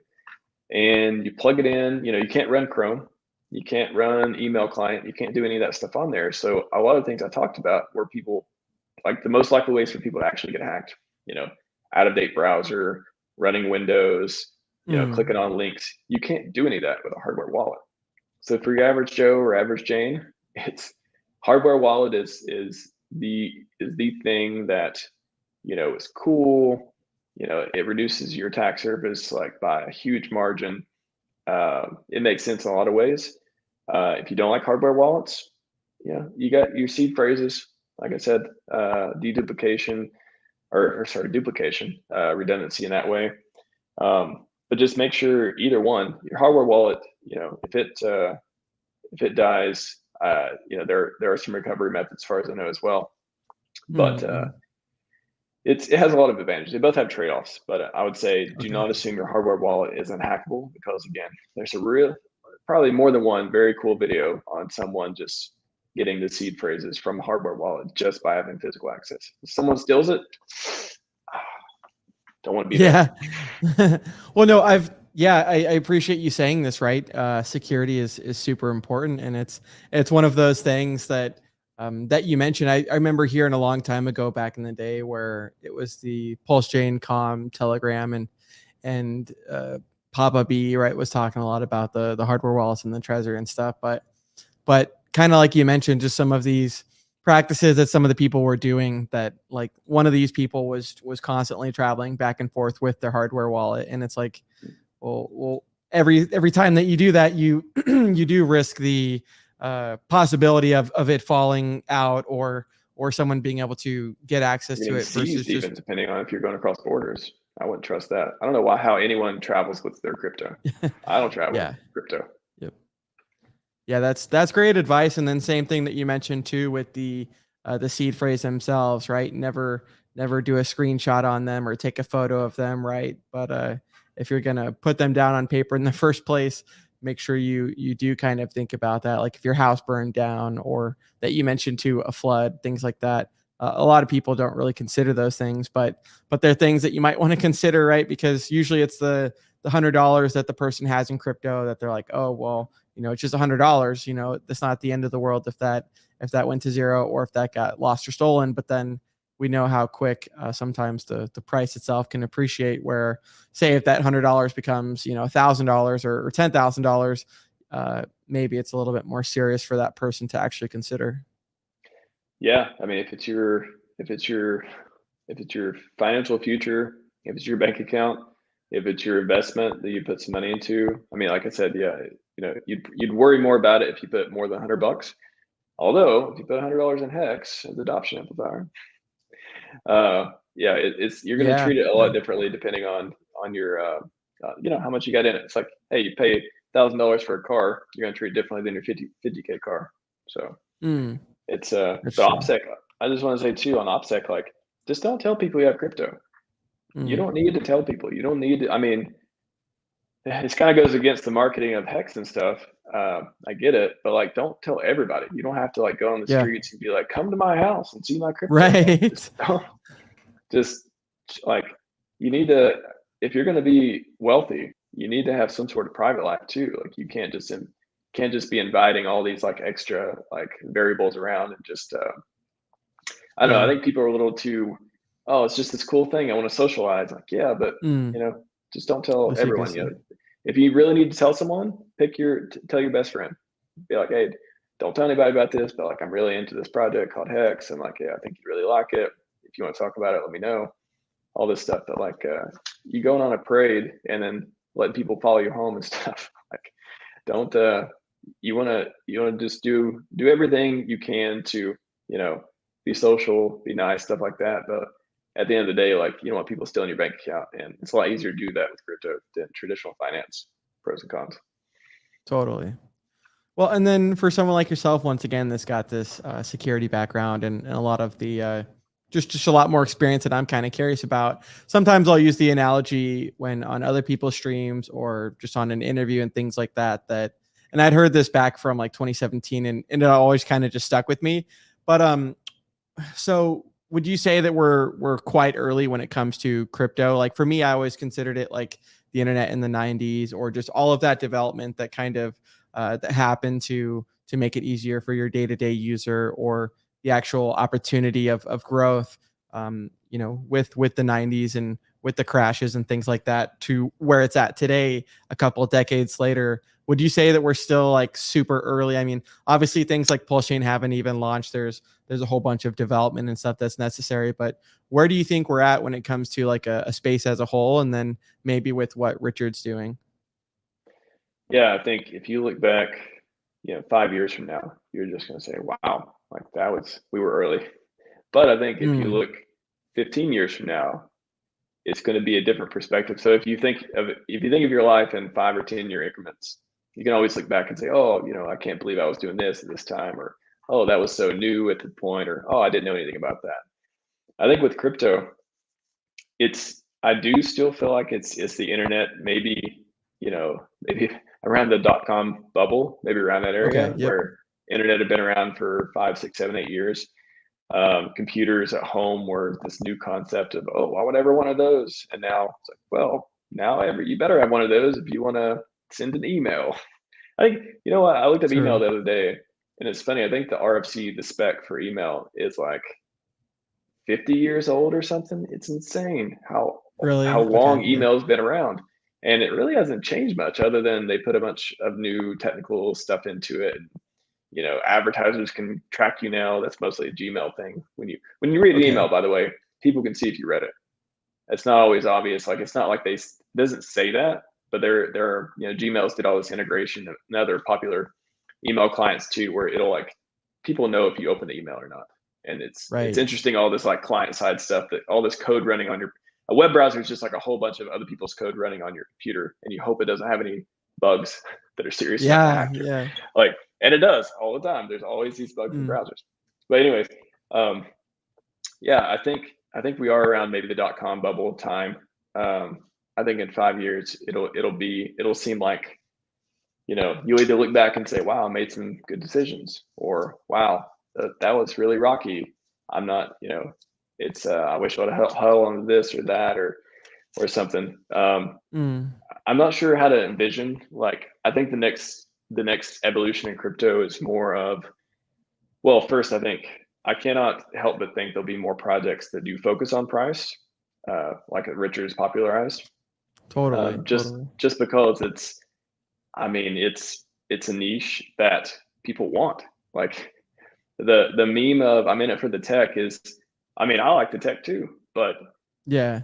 And you plug it in, you can't run Chrome, you can't run email client, you can't do any of that stuff on there. So a lot of things I talked about were people, like the most likely ways for people to actually get hacked, out of date browser, running Windows, clicking on links. You can't do any of that with a hardware wallet. So for your average Joe or average Jane, it's hardware wallet is the thing that, is cool. It reduces your attack surface like by a huge margin. It makes sense in a lot of ways. If you don't like hardware wallets, you got your seed phrases, like I said, duplication, redundancy in that way. But just make sure either one, your hardware wallet, if it dies, there are some recovery methods as far as I know as well. But it has a lot of advantages. They both have trade-offs, but I would say do not assume your hardware wallet is unhackable, because again, there's probably more than one very cool video on someone just getting the seed phrases from a hardware wallet just by having physical access. If someone steals it, don't want to be there. Well, no, I appreciate you saying this, right? Security is super important, and it's one of those things that that you mentioned. I remember hearing a long time ago back in the day where it was the Pulse Chain Com Telegram and Papa B, right, was talking a lot about the hardware wallets and the Trezor and stuff, but kind of like you mentioned, just some of these practices that some of the people were doing, that like one of these people was constantly traveling back and forth with their hardware wallet. And it's like, well, every time that you do that, you you do risk the possibility of it falling out or someone being able to get access to it versus even depending on if you're going across borders. I wouldn't trust that. I don't know how anyone travels with their crypto. I don't travel with crypto. Yep. Yeah, that's great advice. And then same thing that you mentioned too with the seed phrase themselves, right? Never do a screenshot on them or take a photo of them, right? But if you're gonna put them down on paper in the first place, make sure you do kind of think about that. Like if your house burned down, or that you mentioned too, a flood, things like that. A lot of people don't really consider those things, but they're things that you might want to consider, right? Because usually it's the $100 that the person has in crypto that they're like, oh, well, it's just $100. That's not the end of the world if that went to zero or if that got lost or stolen. But then we know how quick sometimes the price itself can appreciate, where say if that $100 becomes, $1,000 or $10,000, maybe it's a little bit more serious for that person to actually consider. Yeah. I mean, if it's your financial future, if it's your bank account, if it's your investment that you put some money into, I mean, like I said, yeah, you'd worry more about it if you put more than $100. Although if you put $100 in Hex as adoption amplifier, you're going to treat it a lot differently depending on your, how much you got in it. It's like, hey, you pay $1,000 for a car, you're going to treat it differently than your 50K car. So it's but OPSEC. I just want to say too on OPSEC, like, just don't tell people you have crypto. You don't need to tell people. You don't need to, I mean, this kind of goes against the marketing of Hex and stuff. I get it, but like, don't tell everybody. You don't have to like go on the Yeah. streets and be like, come to my house and see my crypto. Right. Just like, you need to, if you're going to be wealthy, you need to have some sort of private life too. Like you can't just be inviting all these like extra like variables around and just I don't know. I think people are a little too, oh, it's just this cool thing. I want to socialize. Like, yeah, but just don't tell everyone. If you really need to tell someone, tell your best friend. Be like, hey, don't tell anybody about this, but like I'm really into this project called Hex, and like, yeah, I think you really like it. If you want to talk about it, let me know. All this stuff that like you going on a parade and then letting people follow you home and stuff. Like, don't you wanna just do everything you can to, be social, be nice, stuff like that. But at the end of the day, like, you don't want people stealing your bank account, and it's a lot easier to do that with crypto than traditional finance. Pros and cons. Totally. Well, and then for someone like yourself, once again, that's got this security background and a lot of the just a lot more experience that I'm kind of curious about. Sometimes I'll use the analogy when on other people's streams or just on an interview and things like that. And I'd heard this back from like 2017, and it always kind of just stuck with me. But so would you say that we're quite early when it comes to crypto? Like for me, I always considered it like the internet in the 90s, or just all of that development that kind of that happened to make it easier for your day-to-day user, or the actual opportunity of growth, with the 90s and with the crashes and things like that, to where it's at today, a couple of decades later. Would you say that we're still like super early? I mean, obviously things like Pulse Chain haven't even launched. There's a whole bunch of development and stuff that's necessary, but where do you think we're at when it comes to like a space as a whole, and then maybe with what Richard's doing? Yeah, I think if you look back, 5 years from now, you're just going to say, wow, like we were early. But I think if you look 15 years from now, it's going to be a different perspective. So if you think of your life in 5 or 10 year increments, you can always look back and say, oh, I can't believe I was doing this at this time, or, oh, that was so new at the point, or, oh, I didn't know anything about that. I think with crypto, I do still feel like it's the internet, maybe around the .com bubble, maybe around that area. Okay, yep. Where internet had been around for 5, 6, 7, 8 years. Computers at home were this new concept of, oh, I would ever one of those. And now it's like, well, now you better have one of those if you want to send an email. I think, what, I looked up email the other day, and it's funny. I think the RFC, the spec for email, is like 50 years old or something. It's insane how long email's been around. And it really hasn't changed much, other than they put a bunch of new technical stuff into it. Advertisers can track you now. That's mostly a Gmail thing. When you read an email, by the way, people can see if you read it. It's not always obvious. Like, it's not like doesn't say that, but there are, Gmail's did all this integration and other popular email clients too, where it'll like, people know if you open the email or not. And it's interesting, all this like client side stuff, that all this code running on a web browser is just like a whole bunch of other people's code running on your computer, and you hope it doesn't have any bugs that are serious. Yeah. Like, and it does all the time. There's always these bugs in browsers. But anyways, I think we are around maybe the .com bubble time. I think in 5 years it'll seem like, you'll either look back and say, wow, I made some good decisions, or wow, that was really rocky. I'm not, it's I wish I would have held on to this or that or something. I'm not sure how to envision. Like, I think the next evolution in crypto is more of, well, first, I think I cannot help but think there'll be more projects that do focus on price, like Richard's popularized. Totally. Just because it's a niche that people want. Like, the meme of I'm in it for the tech is, I like the tech too, but yeah.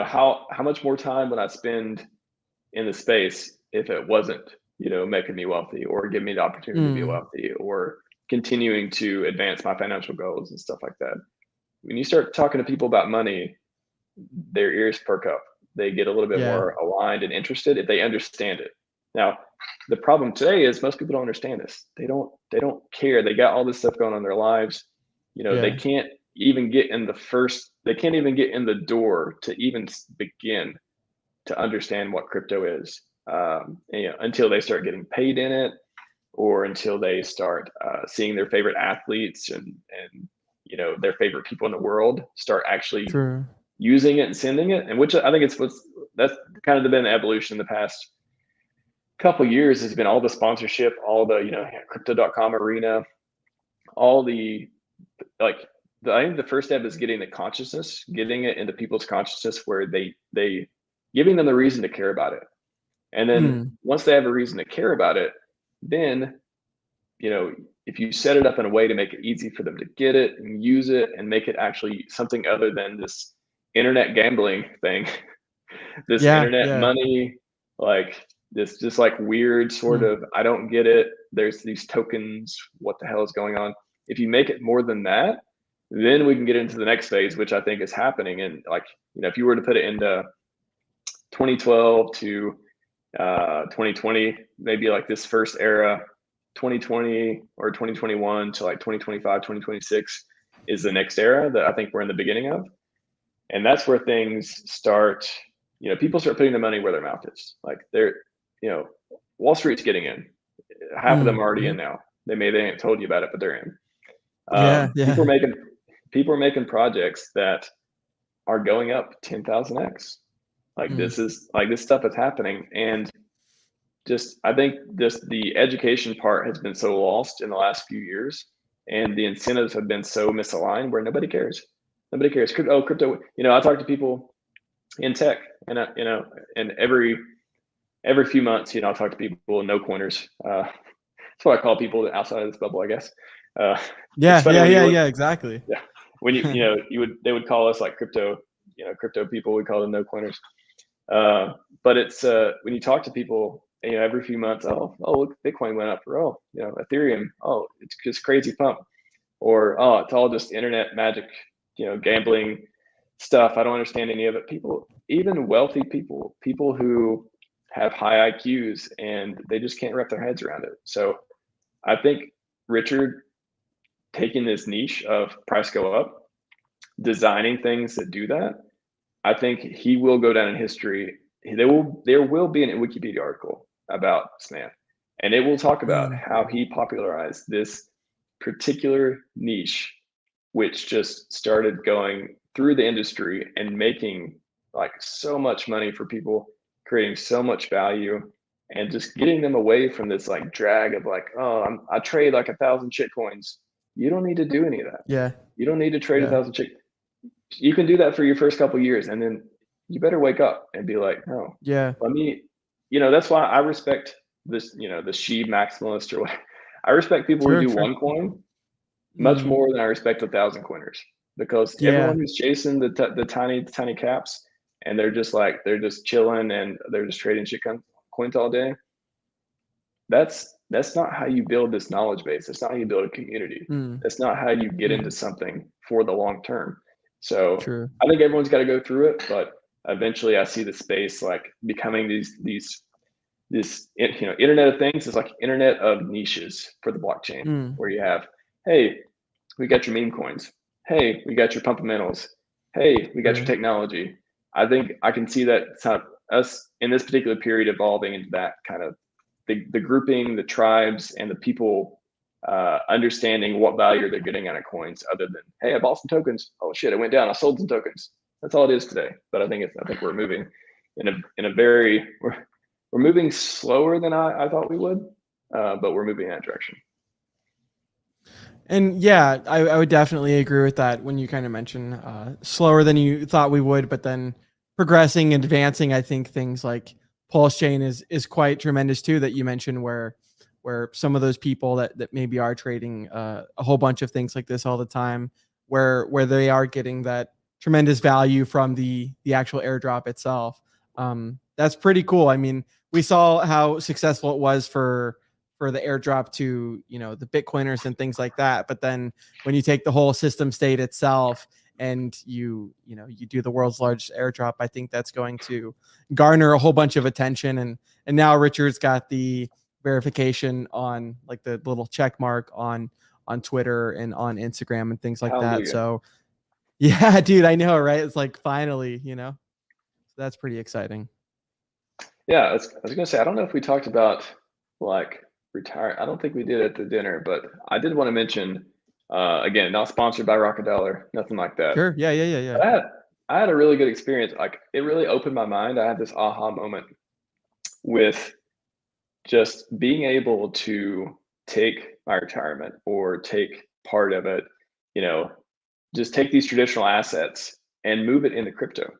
How much more time would I spend in the space if it wasn't, making me wealthy, or give me the opportunity to be wealthy, or continuing to advance my financial goals and stuff like that. When you start talking to people about money, their ears perk up. They get a little bit more aligned and interested if they understand it. Now, the problem today is most people don't understand this. They don't care. They got all this stuff going on in their lives. They can't even get in the first they can't even get in the door to even begin to understand what crypto is, until they start getting paid in it, or until they start seeing their favorite athletes and their favorite people in the world start actually True. using it and sending it. And which I think that's kind of been the evolution in the past couple years, has been all the sponsorship, all the crypto.com arena, all the I think the first step is getting the consciousness, getting it into people's consciousness where they giving them the reason to care about it. And then once they have a reason to care about it, then if you set it up in a way to make it easy for them to get it and use it and make it actually something other than this internet gambling thing, this internet money, like this just like weird sort of, I don't get it, there's these tokens, what the hell is going on? If you make it more than that, then we can get into the next phase, which I think is happening. And if you were to put it into 2012 to 2020, maybe like this first era, 2020 or 2021 to like 2025, 2026 is the next era that I think we're in the beginning of. And that's where things start, people start putting the money where their mouth is. Like Wall Street's getting in. Half of them are already in now. They ain't told you about it, but they're in. People are making projects that are going up 10,000x. This stuff is happening. And I think the education part has been so lost in the last few years, and the incentives have been so misaligned where nobody cares. Nobody cares. Crypto. I talk to people in tech, and and every few months, I'll talk to people, no coiners. That's what I call people outside of this bubble, I guess. Exactly. Yeah. When they would call us like crypto people. We call them no coiners. But it's when you talk to people, every few months, look, Bitcoin went up, or Ethereum, it's just crazy pump, or it's all just internet magic, gambling stuff. I don't understand any of it. People, even wealthy people who have high IQs, and they just can't wrap their heads around it. So I think Richard taking this niche of price go up, designing things that do that, I think he will go down in history. There will be an Wikipedia article about this man, and it will talk about how he popularized this particular niche, which just started going through the industry and making like so much money for people, creating so much value, and just getting them away from this like drag of like, I trade like 1,000 shitcoins. You don't need to do any of that. Yeah. You don't need to trade 1,000 shit. You can do that for your first couple of years, and then you better wake up and be like, no, let me, that's why I respect this, the she maximalist or what. I respect people who do one coin much more than I respect 1,000 coiners, because everyone who's chasing the tiny caps, and they're just chilling and they're just trading shit coins all day. That's not how you build this knowledge base. That's not how you build a community. That's not how you get into something for the long term. So I think everyone's got to go through it, but eventually I see the space like becoming this Internet of Things is like Internet of niches for the blockchain, where you have, hey, we got your meme coins. Hey, we got your pumpamentals. Hey, we got your technology. I think I can see that it's not us in this particular period evolving into that kind of the grouping, the tribes, and the people understanding what value they're getting out of coins, other than, hey, I bought some tokens. Oh shit, it went down. I sold some tokens. That's all it is today. But I think we're moving in a very we're moving slower than I thought we would, but we're moving in that direction. And yeah, I would definitely agree with that when you kind of mention slower than you thought we would, but then progressing and advancing. I think things like Pulse Chain is quite tremendous too, that you mentioned, where some of those people that maybe are trading a whole bunch of things like this all the time, where they are getting that tremendous value from the actual airdrop itself. That's pretty cool. I mean, we saw how successful it was for the airdrop to, the Bitcoiners and things like that. But then when you take the whole system state itself and you do the world's largest airdrop, I think that's going to garner a whole bunch of attention. And now Richard's got the verification on like the little check mark on Twitter and on Instagram and things like that. So Yeah, dude, I know, right? It's like finally, so that's pretty exciting. Yeah, I was gonna say, I don't know if we talked about like retire. I don't think we did at the dinner, but I did want to mention, again, not sponsored by Rocket Dollar, nothing like that. Sure. Yeah. But I had a really good experience. Like it really opened my mind. I had this aha moment with just being able to take my retirement or take part of it, you know, just take these traditional assets and move it into crypto.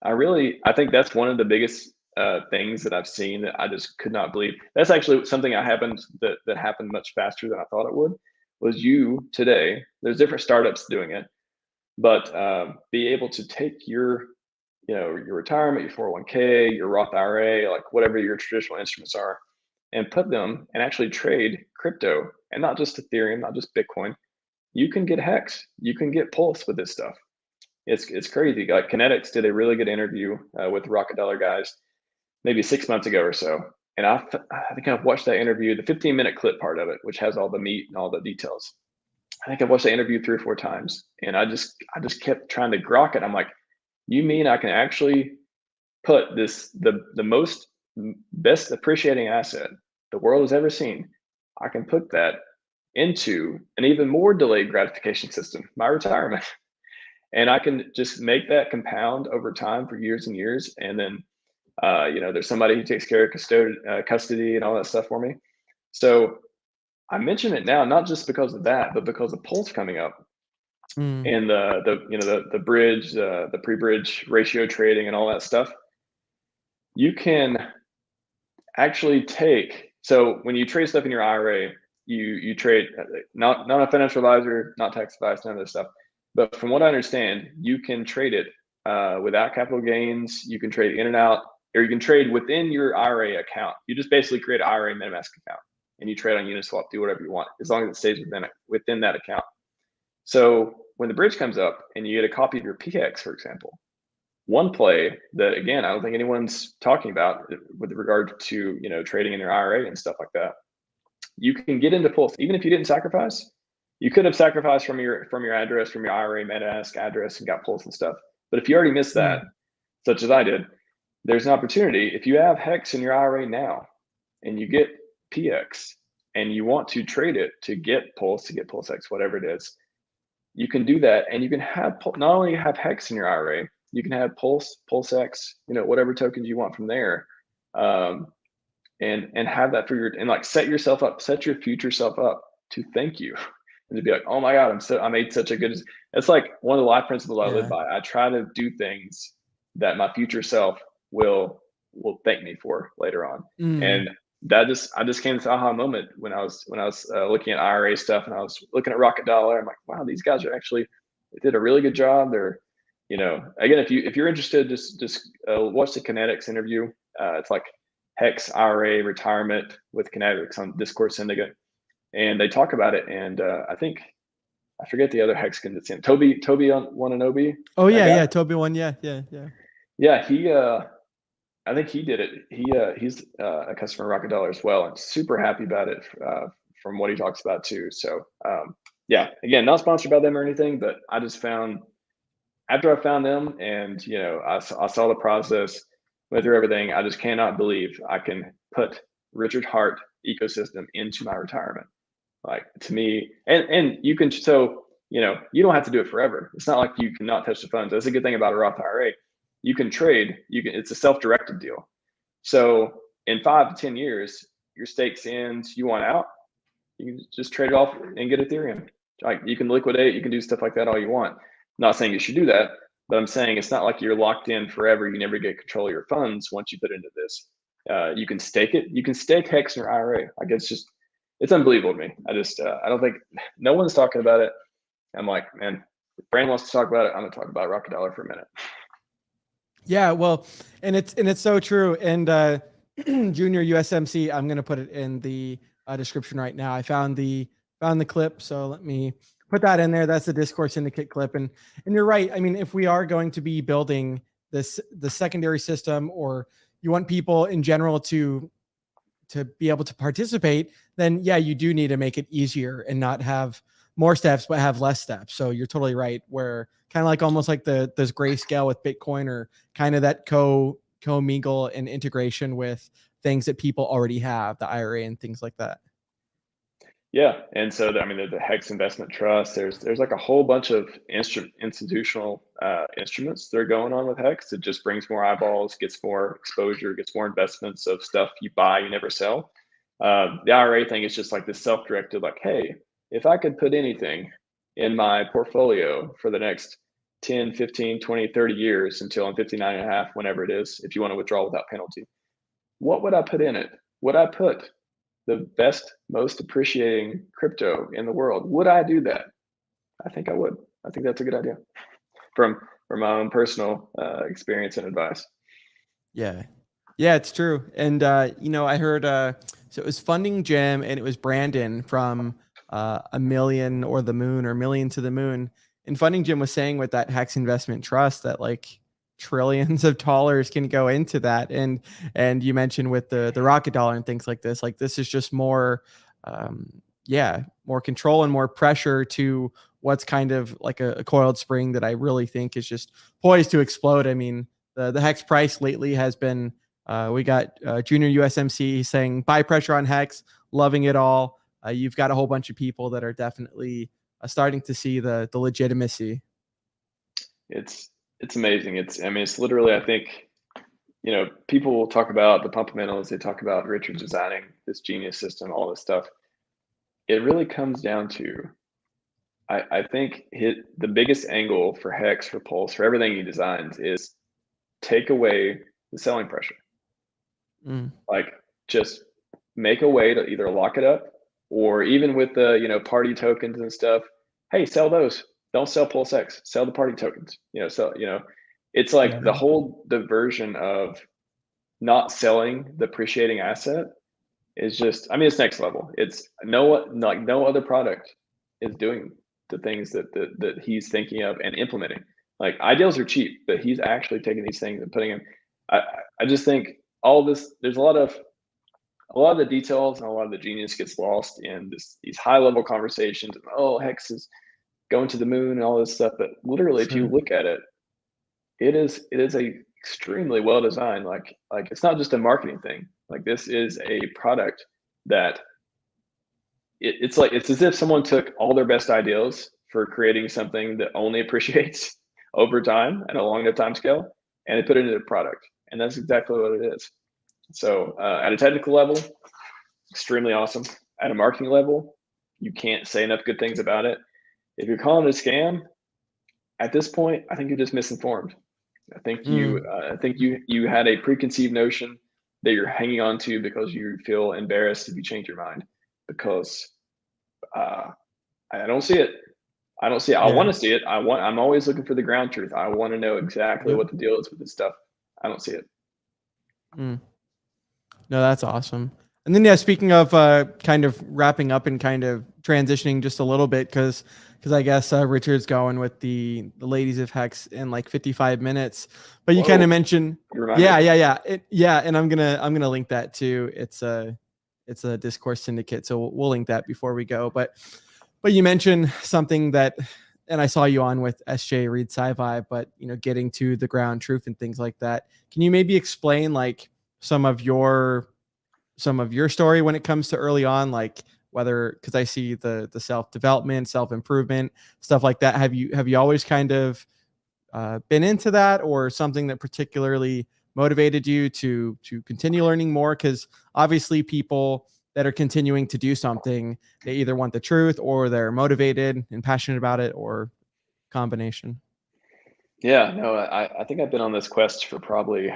I think that's one of the biggest things that I've seen that I just could not believe. That's actually something that happened much faster than I thought it would. Was you today? There's different startups doing it, but be able to take your retirement, your 401k, your Roth IRA, like whatever your traditional instruments are, and put them and actually trade crypto and not just Ethereum, not just Bitcoin. You can get Hex, you can get Pulse with this stuff. It's crazy. Like Kinetics did a really good interview with the Rocket Dollar guys maybe 6 months ago or so, and I think I've watched that interview, the 15-minute clip part of it, which has all the meat and all the details. I think I've watched the interview 3 or 4 times, and I just kept trying to grok it. I'm like, you mean I can actually put the most best appreciating asset the world has ever seen? I can put that into an even more delayed gratification system, my retirement. And I can just make that compound over time for years and years. And then, there's somebody who takes care of custody and all that stuff for me. So I mention it now, not just because of that, but because of Pulse coming up Mm. and the bridge, the pre-bridge ratio trading and all that stuff. You can actually take, so when you trade stuff in your IRA, you trade, not a financial advisor, not tax advice, none of this stuff. But from what I understand, you can trade it without capital gains. You can trade in and out, or you can trade within your IRA account. You just basically create an IRA MetaMask account, and you trade on Uniswap, do whatever you want, as long as it stays within that account. So when the bridge comes up and you get a copy of your PX, for example, one play that, again, I don't think anyone's talking about with regard to trading in their IRA and stuff like that, you can get into Pulse even if you didn't sacrifice. You could have sacrificed from your address, from your IRA MetaMask address, and got Pulse and stuff. But if you already missed that, such as I did, there's an opportunity. If you have Hex in your IRA now and you get PX and you want to trade it to get Pulse X, whatever it is, you can do that, and you can have not only have Hex in your IRA, you can have Pulse X, whatever tokens you want from there, and have that for and like set your future self up to thank you, and to be like, oh my God, I made such a good. It's like one of the life principles I live by. I try to do things that my future self will thank me for later on, and I just came to this aha moment when I was looking at IRA stuff, and I was looking at Rocket Dollar. I'm like, wow, these guys they did a really good job. They're, again, if you're interested, just watch the Kinetics interview. It's like Hex IRA retirement with Kinetics on Discord Syndicate, and they talk about it. And I forget the other Hexkin that's in. Toby on Wananobi. Oh yeah, Toby one, yeah. Yeah, he I think he did it. He's a customer of Rocket Dollar as well, and super happy about it from what he talks about too. So yeah, again, not sponsored by them or anything, but I just found, after I found them and I saw the process, went through everything, I just cannot believe I can put Richard Hart ecosystem into my retirement. Like, to me, and you can, so you don't have to do it forever. It's not like you cannot touch the funds. That's a good thing about a Roth IRA. You can trade. It's a self-directed deal. So in 5 to 10 years, your stakes ends. You want out, you can just trade it off and get Ethereum. Like, you can liquidate. You can do stuff like that all you want. I'm not saying you should do that, but I'm saying it's not like you're locked in forever. You never get control of your funds once you put into this. You can stake it. You can stake Hex in your IRA. Like, it's unbelievable to me. I don't think, no one's talking about it. I'm like, man, if Brand wants to talk about it, I'm gonna talk about Rocket Dollar for a minute. Yeah, well, and it's so true. And Junior USMC, I'm gonna put it in the description right now. I found the clip, so let me put that in there. That's the Discord Syndicate clip, and you're right. I mean, if we are going to be building the secondary system, or you want people in general to be able to participate, then yeah, you do need to make it easier and not have more steps but have less steps. So you're totally right, where kind of like almost like this grayscale with Bitcoin, or kind of that co-mingle and integration with things that people already have, the IRA and things like that. Yeah, and so I mean, there's the Hex Investment Trust. There's like a whole bunch of institutional instruments that are going on with Hex. It just brings more eyeballs, gets more exposure, gets more investments of stuff you buy, you never sell. The IRA thing is just like this self-directed, like, hey, if I could put anything in my portfolio for the next 10, 15, 20, 30 years until I'm 59 and a half, whenever it is, if you want to withdraw without penalty, what would I put in it? Would I put the best, most appreciating crypto in the world? Would I do that? I think I would. I think that's a good idea from my own personal experience and advice. Yeah. Yeah, it's true. And I heard so it was Funding Jim and it was Brandon from A Million or the Moon, or Million to the Moon. And Funding Jim was saying with that Hex Investment Trust that like trillions of dollars can go into that. And you mentioned with the rocket dollar and things like this is just more more control and more pressure to what's kind of like a coiled spring that I really think is just poised to explode. I mean, the Hex price lately has been we got Junior USMC saying buy pressure on Hex, loving it all. You've got a whole bunch of people that are definitely starting to see the legitimacy. It's amazing. It's literally, I think, people will talk about the fundamentals. They talk about Richard designing this genius system, all this stuff. It really comes down to, I think the biggest angle for Hex, for Pulse, for everything he designs is take away the selling pressure. Like, just make a way to either lock it up, or even with the party tokens and stuff, hey, sell those. Don't sell Pulse X, sell the party tokens. It's like the whole diversion of not selling the appreciating asset is just, I mean, it's next level. It's no other product is doing the things that he's thinking of and implementing. Like, ideals are cheap, but he's actually taking these things and putting them. I just think all this, there's a lot of the details and a lot of the genius gets lost in these high level conversations. And, oh, Hex is going to the moon and all this stuff. But literally, if you look at it, it is a extremely well designed, like it's not just a marketing thing. Like, this is a product that it's as if someone took all their best ideas for creating something that only appreciates over time and a long enough time scale, and they put it into a product. And that's exactly what it is. So at a technical level, extremely awesome. At a marketing level, you can't say enough good things about it. If you're calling it a scam, at this point, I think you're just misinformed. I think you had a preconceived notion that you're hanging on to because you feel embarrassed if you change your mind. Because I don't see it. I don't see it. I want to see it. I'm always looking for the ground truth. I want to know exactly what the deal is with this stuff. I don't see it. No, that's awesome. And then, speaking of kind of wrapping up and kind of transitioning just a little bit, because I guess Richard's going with the ladies of Hex in like 55 minutes. But you kind of mentioned, and I'm gonna link that too. It's a Discourse syndicate, so we'll link that before we go. But you mentioned something that, and I saw you on with SJ Reed Sci-Fi, but getting to the ground truth and things like that. Can you maybe explain like some of your story when it comes to early on, like whether, because I see the self-development, self-improvement, stuff like that. Have you always kind of been into that, or something that particularly motivated you to continue learning more? Because obviously people that are continuing to do something, they either want the truth or they're motivated and passionate about it, or combination. Yeah, no, I think I've been on this quest for probably, it's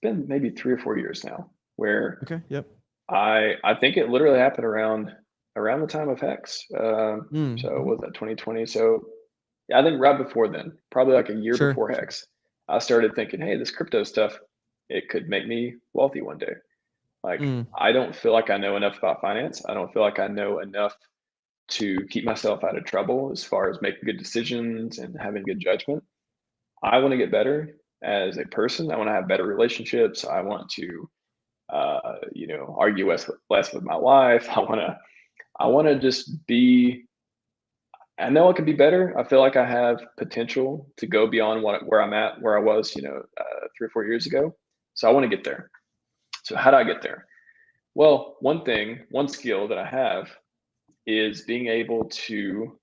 been maybe 3 or 4 years now, where I think it literally happened around the time of Hex. So was that 2020? So yeah, I think right before then, probably like a year before Hex, I started thinking, hey, this crypto stuff, it could make me wealthy one day. Like, I don't feel like I know enough about finance. I don't feel like I know enough to keep myself out of trouble as far as making good decisions and having good judgment. I want to get better as a person. I want to have better relationships. I want to, argue less with my wife. I want to just be I know I could be better. I feel like I have potential to go beyond where I'm at, where I was, 3 or 4 years ago. So I want to get there. So how do I get there? Well, one skill that I have is being able to,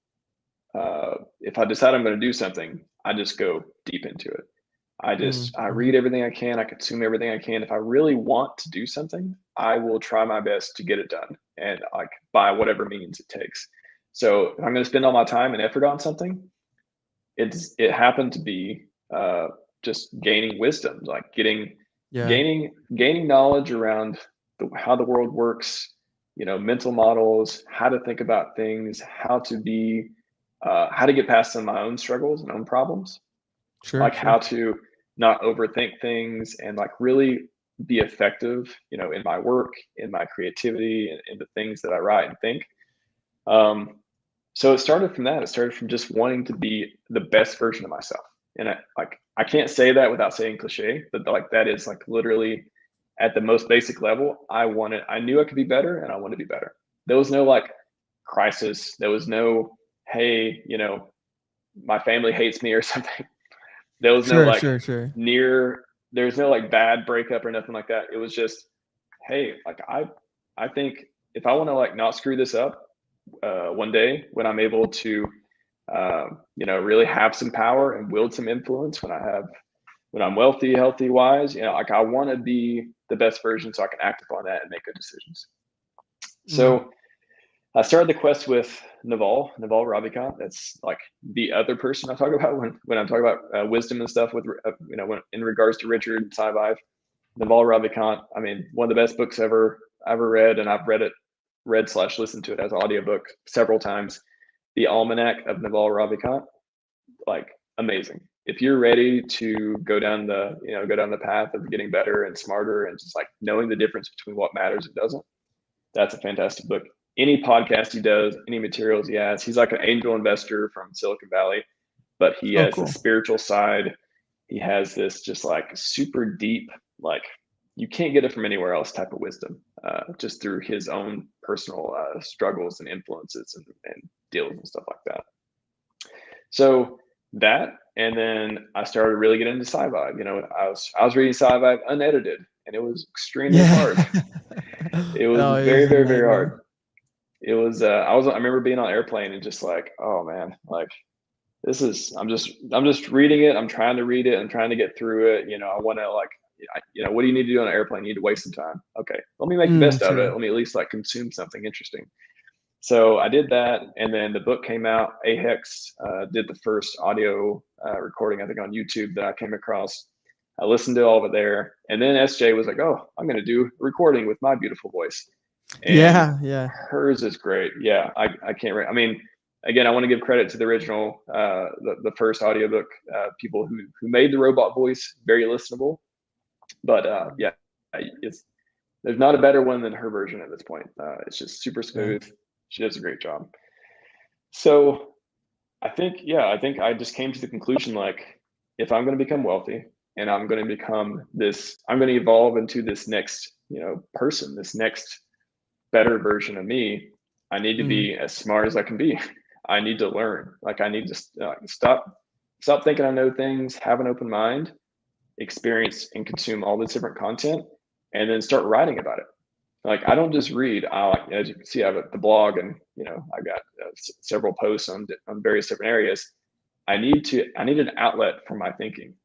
if I decide I'm going to do something, I just go deep into it. I read everything I can. I consume everything I can. If I really want to do something, I will try my best to get it done, and like by whatever means it takes. So if I'm going to spend all my time and effort on something, it happened to be just gaining wisdom, like Yeah. gaining knowledge around how the world works, mental models, how to think about things, how to get past some of my own struggles and own problems, Sure. like Sure. how to not overthink things and like really be effective, in my work, in my creativity, and in the things that I write and think. Um, so it started from that. It started from just wanting to be the best version of myself. And I can't say that without saying cliche, but like that is like literally at the most basic level. I knew I could be better and I want to be better. There was no like crisis. There was no, hey, my family hates me or something. There was no Sure. like Sure. Sure. there's no like bad breakup or nothing like that. It was just, hey, like I think if I want to like not screw this up, one day when I'm able to, really have some power and wield some influence, when I'm wealthy, healthy, wise, like I want to be the best version so I can act upon that and make good decisions. Mm. So I started the quest with Naval Ravikant. That's like the other person I talk about when I'm talking about wisdom and stuff with, when in regards to Richard and Sci-Vive. Naval Ravikant, I mean, one of the best books ever read, and I've read/listened to it as an audiobook several times. The Almanac of Naval Ravikant, like amazing. If you're ready to go down the path of getting better and smarter and just like knowing the difference between what matters and doesn't, that's a fantastic book. Any podcast he does, any materials he has, he's like an angel investor from Silicon Valley, but he Oh, has the cool. spiritual side. He has this just like super deep, like you can't get it from anywhere else type of wisdom, just through his own personal struggles and influences and deals and stuff like that. So that, and then I started really getting into sci-fi. I was reading sci-fi unedited, and it was extremely Yeah. hard. It was Oh, it very, is a very, very nightmare. hard. It was. I remember being on an airplane and just like, oh man, like this is. I'm just reading it. I'm trying to read it. I'm trying to get through it. I want to like, what do you need to do on an airplane? You need to waste some time. Okay, let me make the best out of it. True. Let me at least like consume something interesting. So I did that, and then the book came out. Ahex did the first audio recording, I think, on YouTube that I came across. I listened to all of it there, and then SJ was like, "Oh, I'm going to do a recording with my beautiful voice," and Yeah. Yeah. hers is great. Yeah, I can't. I mean, again, I want to give credit to the original, the first audiobook people who made the robot voice very listenable. But yeah, it's there's not a better one than her version at this point. It's just super Yeah. smooth. She does a great job. So I think I just came to the conclusion, like, if I'm going to become wealthy and I'm going to I'm going to evolve into this next, person, this next better version of me, I need to Mhm. be as smart as I can be. I need to learn. Like, I need to stop thinking I know things, have an open mind, experience and consume all this different content, and then start writing about it. Like, I don't just read. As you can see, I have the blog, and I've got several posts on various different areas. I need an outlet for my thinking.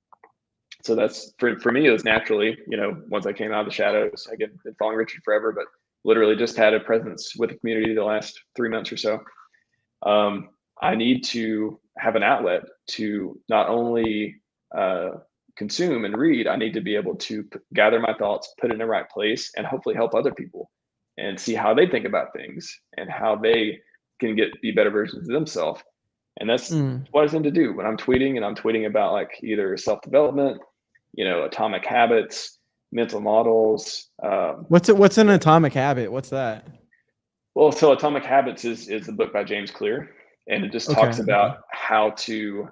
So that's for me. It was naturally, once I came out of the shadows. I've been following Richard forever, but literally just had a presence with the community the last 3 months or so. I need to have an outlet to not only consume and read. I need to be able to gather my thoughts, put it in the right place, and hopefully help other people and see how they think about things and how they can be better versions of themselves. And that's Mm. what I tend to do when I'm tweeting, and I'm tweeting about like either self-development, atomic habits, mental models. What's an atomic habit? What's that? Well, so Atomic Habits is the book by James Clear, and it just Okay. talks Okay. about how to.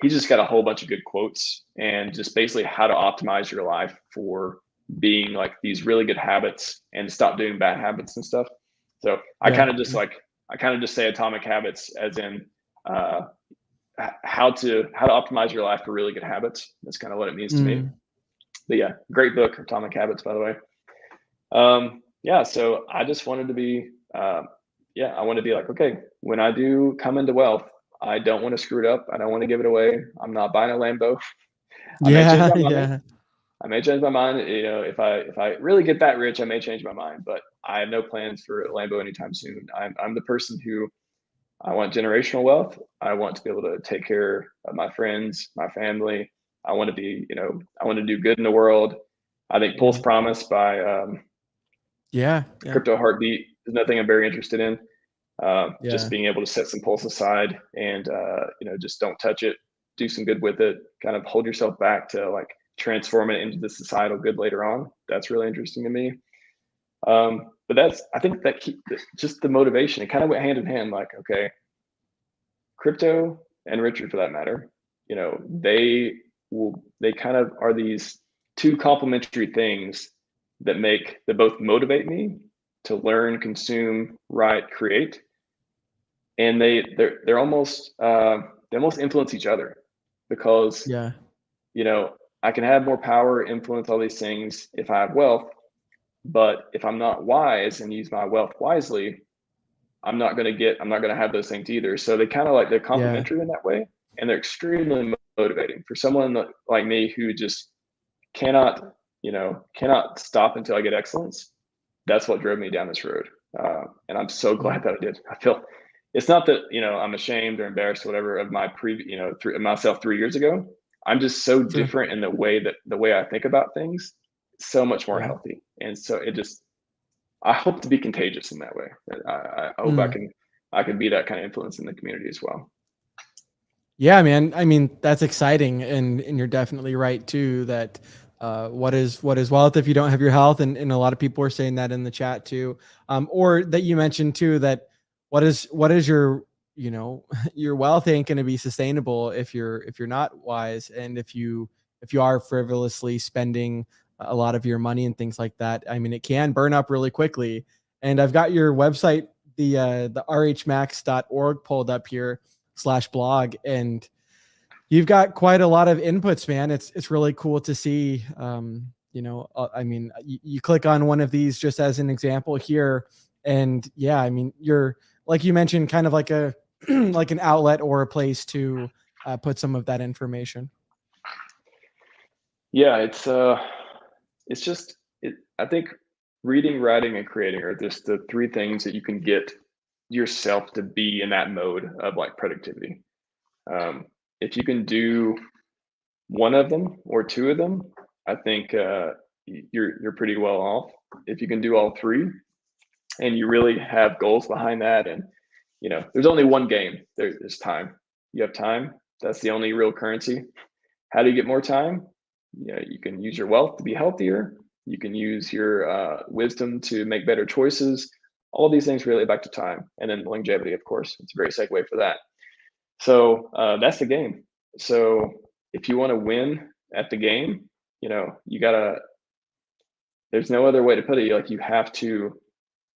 He just got a whole bunch of good quotes, and just basically how to optimize your life for being like these really good habits and stop doing bad habits and stuff. So I Yeah. kind of just say Atomic Habits as in how to optimize your life for really good habits. That's kind of what it means to me. But yeah, great book, Atomic Habits, by the way. Yeah, so I just wanted to be, I want to be like, okay, when I do come into wealth, I don't want to screw it up. I don't want to give it away. I'm not buying a Lambo. I may change my mind. I may change my mind. You know, if I really get that rich, I may change my mind. But I have no plans for a Lambo anytime soon. I'm the person who, I want generational wealth. I want to be able to take care of my friends, my family. I want to be, you know, I want to do good in the world. I think Pulse Promise by Crypto Heartbeat is another thing I'm very interested in. Just being able to set some pulse aside and, you know, just don't touch it, do some good with it, kind of hold yourself back to like transform it into the societal good later on. That's really interesting to me. But I think just the motivation, it kind of went hand in hand, like, okay, crypto and Richard for that matter, you know, they kind of are these two complementary things that both motivate me to learn, consume, write, create. And they almost influence each other because, you know, I can have more power, influence all these things if I have wealth. But if I'm not wise and use my wealth wisely, I'm not going to have those things either. So they're complementary in that way. And they're extremely motivating for someone like me who just cannot stop until I get excellence. That's what drove me down this road. And I'm so glad that I did. I feel it's not that, you know, I'm ashamed or embarrassed or whatever of my myself 3 years ago. I'm just so different in the way I think about things, so much more healthy. And so I hope to be contagious in that way. I hope I can be that kind of influence in the community as well. Yeah, man. I mean, that's exciting. And you're definitely right too, that what is wealth if you don't have your health? And a lot of people are saying that in the chat too. Or that you mentioned too, that what is your, you know, your wealth ain't going to be sustainable if you're not wise. And if you are frivolously spending a lot of your money and things like that, I mean, it can burn up really quickly. And I've got your website, the rhmax.org pulled up here /blog, and you've got quite a lot of inputs, man. It's really cool to see. You know, I mean, you click on one of these just as an example here, and yeah, I mean, you're, like you mentioned, kind of like a like an outlet or a place to put some of that information. Yeah, I think reading, writing, and creating are just the three things that you can get yourself to be in that mode of like productivity. If you can do one of them or two of them, I think you're pretty well off. If you can do all three and you really have goals behind that, and you know, there's only one game. There's time. You have time. That's the only real currency. How do you get more time? You know, you can use your wealth to be healthier. You can use your wisdom to make better choices. All of these things relate back to time, and then longevity, of course. It's a very segue for that. So that's the game. So if you want to win at the game, you know, there's no other way to put it. Like you have to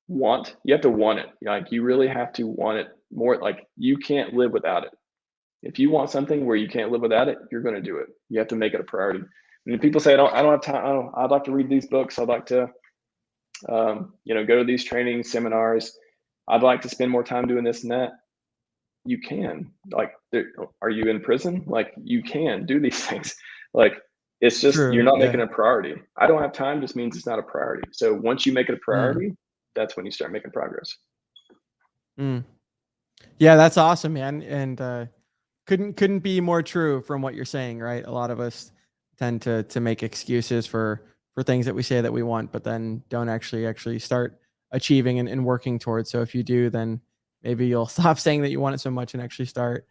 want it. Like you really have to want it more. Like you can't live without it. If you want something where you can't live without it, you're going to do it. You have to make it a priority. And people say, I don't have time. I'd like to read these books. I'd like to, you know, go to these training seminars. I'd like to spend more time doing this and that. You can. Like, are you in prison? Like, you can do these things. Like, it's just you're not making it a priority. I don't have time just means it's not a priority. So once you make it a priority, that's when you start making progress. Yeah, that's awesome, man. And couldn't be more true from what you're saying, right? A lot of us tend to make excuses for things that we say that we want, but then don't actually start achieving and working towards. So if you do, then maybe you'll stop saying that you want it so much and actually start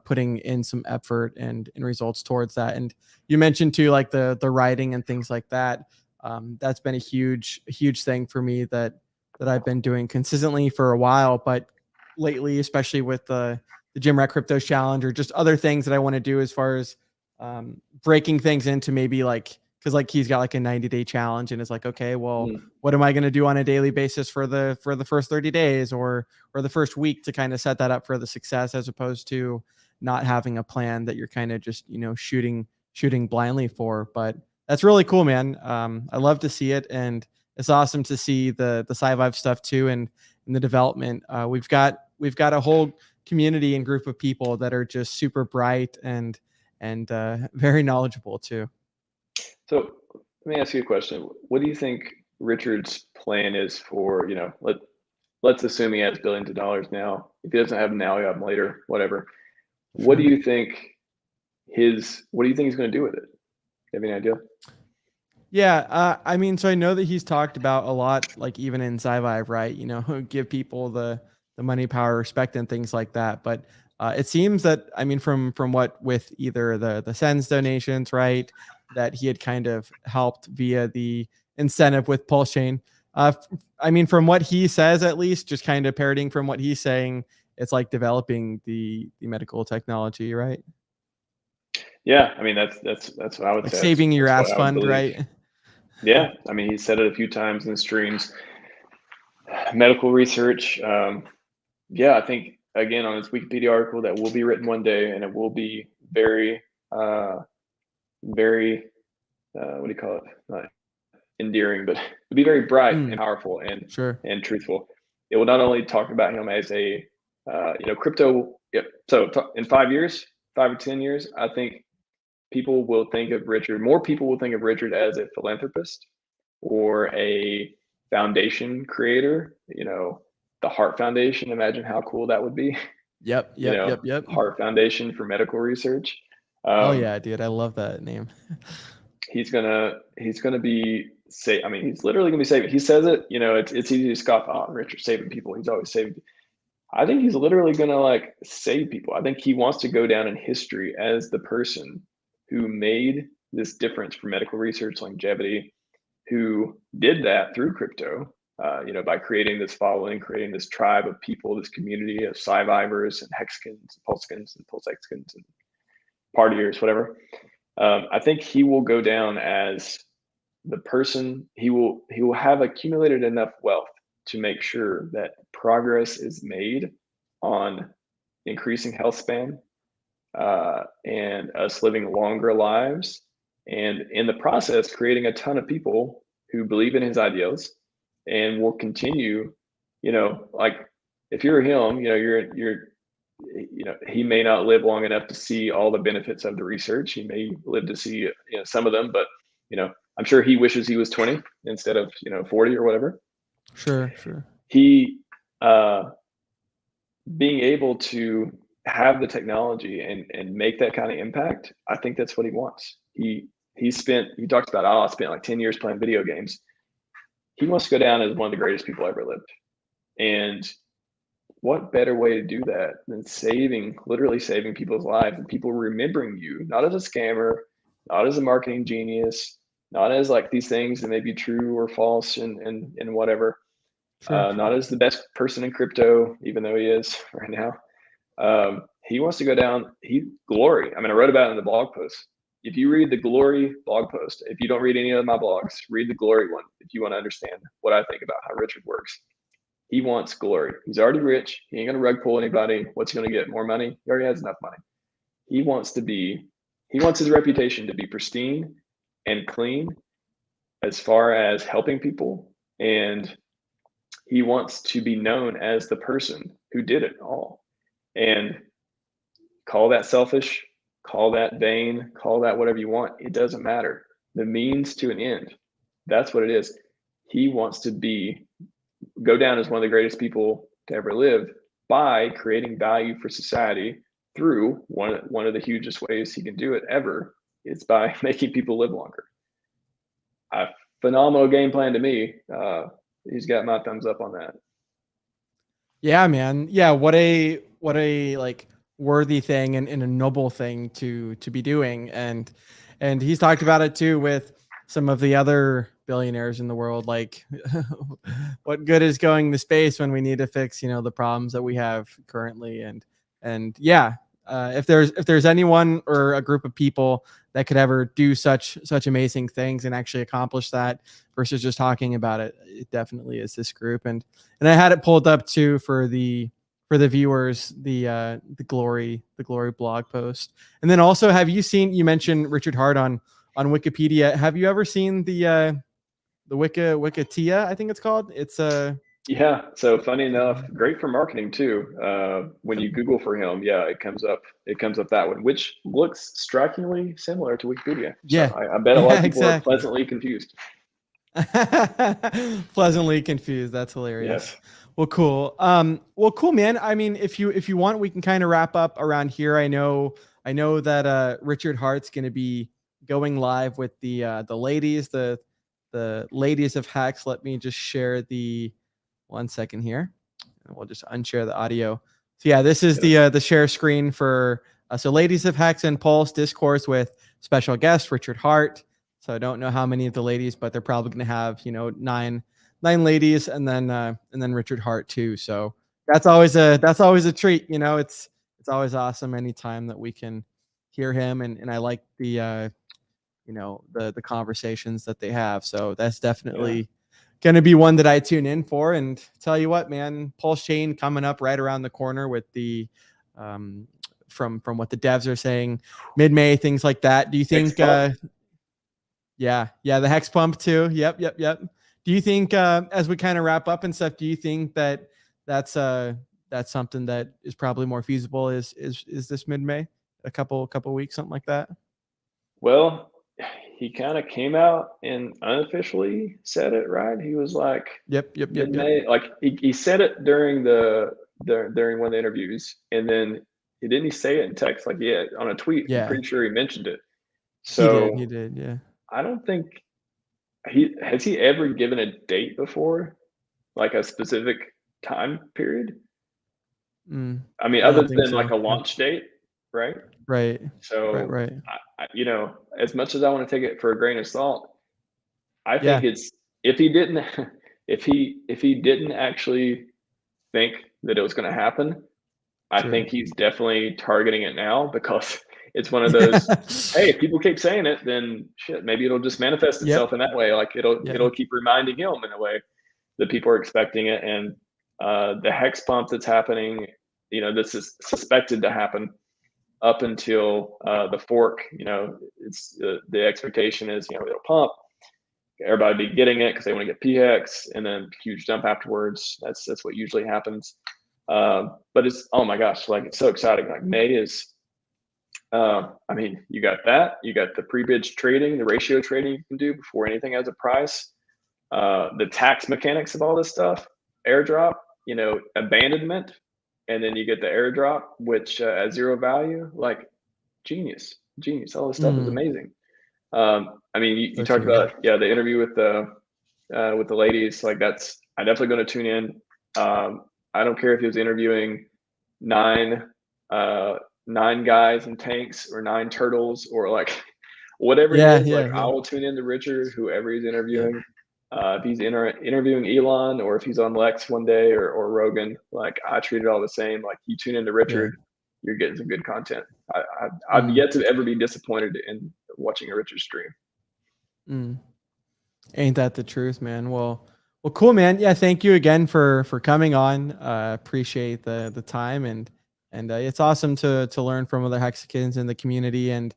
putting in some effort and results towards that. And you mentioned too, like the writing and things like that. That's been a huge thing for me that I've been doing consistently for a while, but lately, especially with the Gym Rat Cryptos Challenge or just other things that I want to do as far as breaking things into maybe like because like he's got like a 90-day challenge and it's like, okay, well, Mm. what am I going to do on a daily basis for the first 30 days or the first week to kind of set that up for the success, as opposed to not having a plan that you're kind of just, you know, shooting blindly for. But that's really cool, man. I love to see it, and it's awesome to see the SciVive stuff too, and in the development. We've got a whole community and group of people that are just super bright and very knowledgeable too. So let me ask you a question. What do you think Richard's plan is for, you know, let's assume he has billions of dollars now. If he doesn't have them now, he'll have them later, whatever. What do Sure. you think he's going to do with it? You have any idea? Yeah, I mean, so I know that he's talked about a lot, like even in SciVive, right? You know, give people the money, power, respect, and things like that. But it seems that, I mean, from what with either the Sens donations, right, that he had kind of helped via the incentive with Pulse Chain. I mean, from what he says, at least, just kind of parroting from what he's saying, it's like developing the medical technology, right? Yeah, I mean that's what I would Like say. saving your That's what ass I would fund, believe. right? Yeah, I mean he said it a few times in streams. Medical research. Yeah, I think again on his Wikipedia article that will be written one day, and it will be very, very, what do you call it? Not endearing, but it'll be very bright and powerful Sure. and truthful. It will not only talk about him as a, you know, crypto. Yep. So in 5 years, 5 or 10 years, I think people will think of Richard. More people will think of Richard as a philanthropist or a foundation creator. You know, the Hart Foundation. Imagine how cool that would be. Yep. You know, Yep. Hart Foundation for medical research. Oh yeah, dude, I love that name. He's gonna be say. I mean, he's literally gonna be saving. He says it. You know, it's easy to scoff. Oh, Richard's saving people. He's always saving. I think he's literally gonna like save people. I think he wants to go down in history as the person who made this difference for medical research longevity, who did that through crypto. You know, by creating this following, creating this tribe of people, this community of SciVivers and Hexkins, and Pulsekins, and PulseXkins, and partiers, whatever. I think he will go down as the person. He will have accumulated enough wealth to make sure that progress is made on increasing health span, and us living longer lives, and in the process creating a ton of people who believe in his ideals and will continue. You know, like if you're him, you know, you know, he may not live long enough to see all the benefits of the research. He may live to see, you know, some of them, but you know, I'm sure he wishes he was 20 instead of, you know, 40 or whatever. Sure. He, being able to have the technology and make that kind of impact, I think that's what he wants. He talks about, oh, I spent like 10 years playing video games. He wants to go down as one of the greatest people ever lived. And what better way to do that than literally saving people's lives, and people remembering you, not as a scammer, not as a marketing genius, not as like these things that may be true or false and whatever, Sure. not as the best person in crypto, even though he is right now. He wants to go down, glory. I mean, I wrote about it in the blog post. If you read the glory blog post, if you don't read any of my blogs, read the glory one if you want to understand what I think about how Richard works. He wants glory. He's already rich. He ain't gonna rug pull anybody. What's he gonna get? More money? He already has enough money. He wants his reputation to be pristine and clean as far as helping people. And he wants to be known as the person who did it all. And call that selfish, call that vain, call that whatever you want. It doesn't matter. The means to an end. That's what it is. He wants to go down as one of the greatest people to ever live by creating value for society through one of the hugest ways he can do it ever is by making people live longer. A phenomenal game plan to me. He's got my thumbs up on that. Yeah, man. Yeah, what a like worthy thing and a noble thing to be doing. And he's talked about it too with some of the other billionaires in the world. Like, what good is going to space when we need to fix, you know, the problems that we have currently? And yeah, if there's anyone or a group of people that could ever do such amazing things and actually accomplish that versus just talking about it, it definitely is this group. And I had it pulled up too for the viewers, the glory blog post. And then also, have you seen, you mentioned Richard Hart on Wikipedia. Have you ever seen the Wikitia, I think it's called? It's yeah. So funny enough, great for marketing too. When you Google for him, yeah, it comes up that one, which looks strikingly similar to Wikipedia. Yeah. So I bet a lot of people are exactly. pleasantly confused. Pleasantly confused. That's hilarious. Yes. Well, cool. Cool, man. I mean, if you want, we can kind of wrap up around here. I know that Richard Hart's going to be going live with the ladies, the ladies of Hex. Let me just share the 1 second here, and we'll just unshare the audio. So yeah, this is the share screen for so ladies of Hex and Pulse discourse with special guest Richard Hart. So I don't know how many of the ladies, but they're probably going to have 9 ladies, and then Richard Hart too. So that's always a treat. It's always awesome anytime that we can hear him, and I like the the conversations that they have. So that's definitely going to be one that I tune in for. And tell you what, man, Pulse Chain coming up right around the corner with the from what the devs are saying, mid-May, things like that. Do you think? Yeah, the Hex Pump too. Yep. Do you think, as we kind of wrap up and stuff, do you think that that's something that is probably more feasible? Is this mid-May, a couple weeks, something like that? Well, he kind of came out and unofficially said it, right? He was like, Yep. mid-May. Like he said it during during one of the interviews, and then he say it in text, like on a tweet. Yeah. I'm pretty sure he mentioned it. So he did. Yeah. I don't think has he ever given a date before, like a specific time period. I mean, other than like a launch date, right? Right. So right. As much as I want to take it for a grain of salt, I think it's if he didn't actually think that it was going to happen, I think he's definitely targeting it now, because it's one of those, hey, if people keep saying it, then shit, maybe it'll just manifest itself in that way. Like it'll keep reminding him in a way that people are expecting it. And the Hex Pump that's happening, this is suspected to happen up until the fork. It's the expectation is, it'll pump, everybody be getting it because they want to get PHEX, and then huge jump afterwards. That's what usually happens. But it's, oh my gosh, like it's so exciting. Like May is, I mean, you got that, you got the pre-bid trading, the ratio trading you can do before anything has a price, the tax mechanics of all this stuff, airdrop, abandonment, and then you get the airdrop, which at zero value, like genius. All this stuff is amazing. I mean, you talked about, the interview with the ladies, like I'm definitely going to tune in. I don't care if he was interviewing 9 guys in tanks or 9 turtles or like whatever it is. I will tune in to Richard, whoever he's interviewing. If he's interviewing Elon, or if he's on Lex one day or Rogan, like I treat it all the same. Like you tune into Richard, you're getting some good content. I've yet to ever be disappointed in watching a Richard stream. Ain't that the truth, man? Well, cool, man. Yeah, thank you again for coming on. Appreciate the time, and it's awesome to learn from other Hexicans in the community and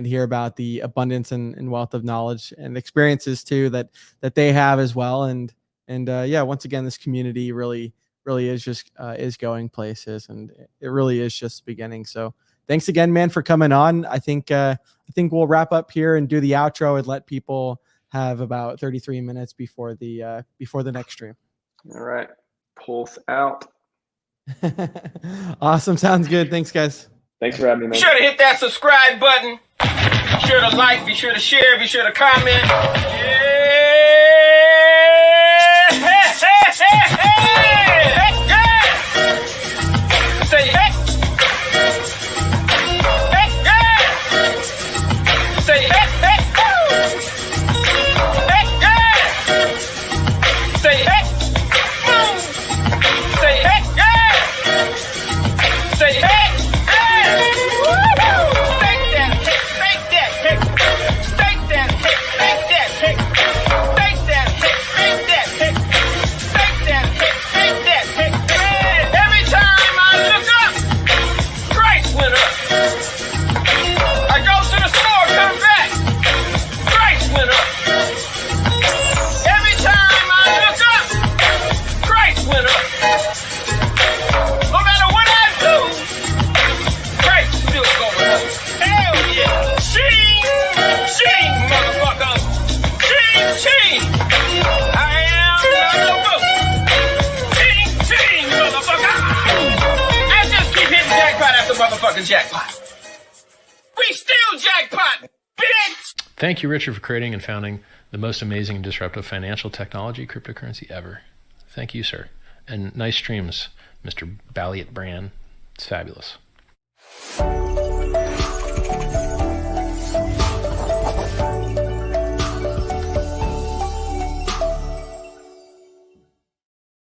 hear about the abundance and wealth of knowledge and experiences too that they have as well. And once again, this community really is just is going places, and it really is just the beginning. So thanks again, man, for coming on. I think we'll wrap up here and do the outro and let people have about 33 minutes before the next stream. All right. Pulse out. Awesome. Sounds good. Thanks, guys. Thanks for having me, man. Be sure to hit that subscribe button. Be sure to like, be sure to share, be sure to comment. Say hey. Say hey, hey, woo. Hey, yeah. Say hey, woo. Say hey, yeah. Say hey, yeah. motherfucking jackpot. We still jackpot, bitch! Thank you, Richard, for creating and founding the most amazing and disruptive financial technology cryptocurrency ever. Thank you, sir. And nice streams, Mr. BallietBran. It's fabulous.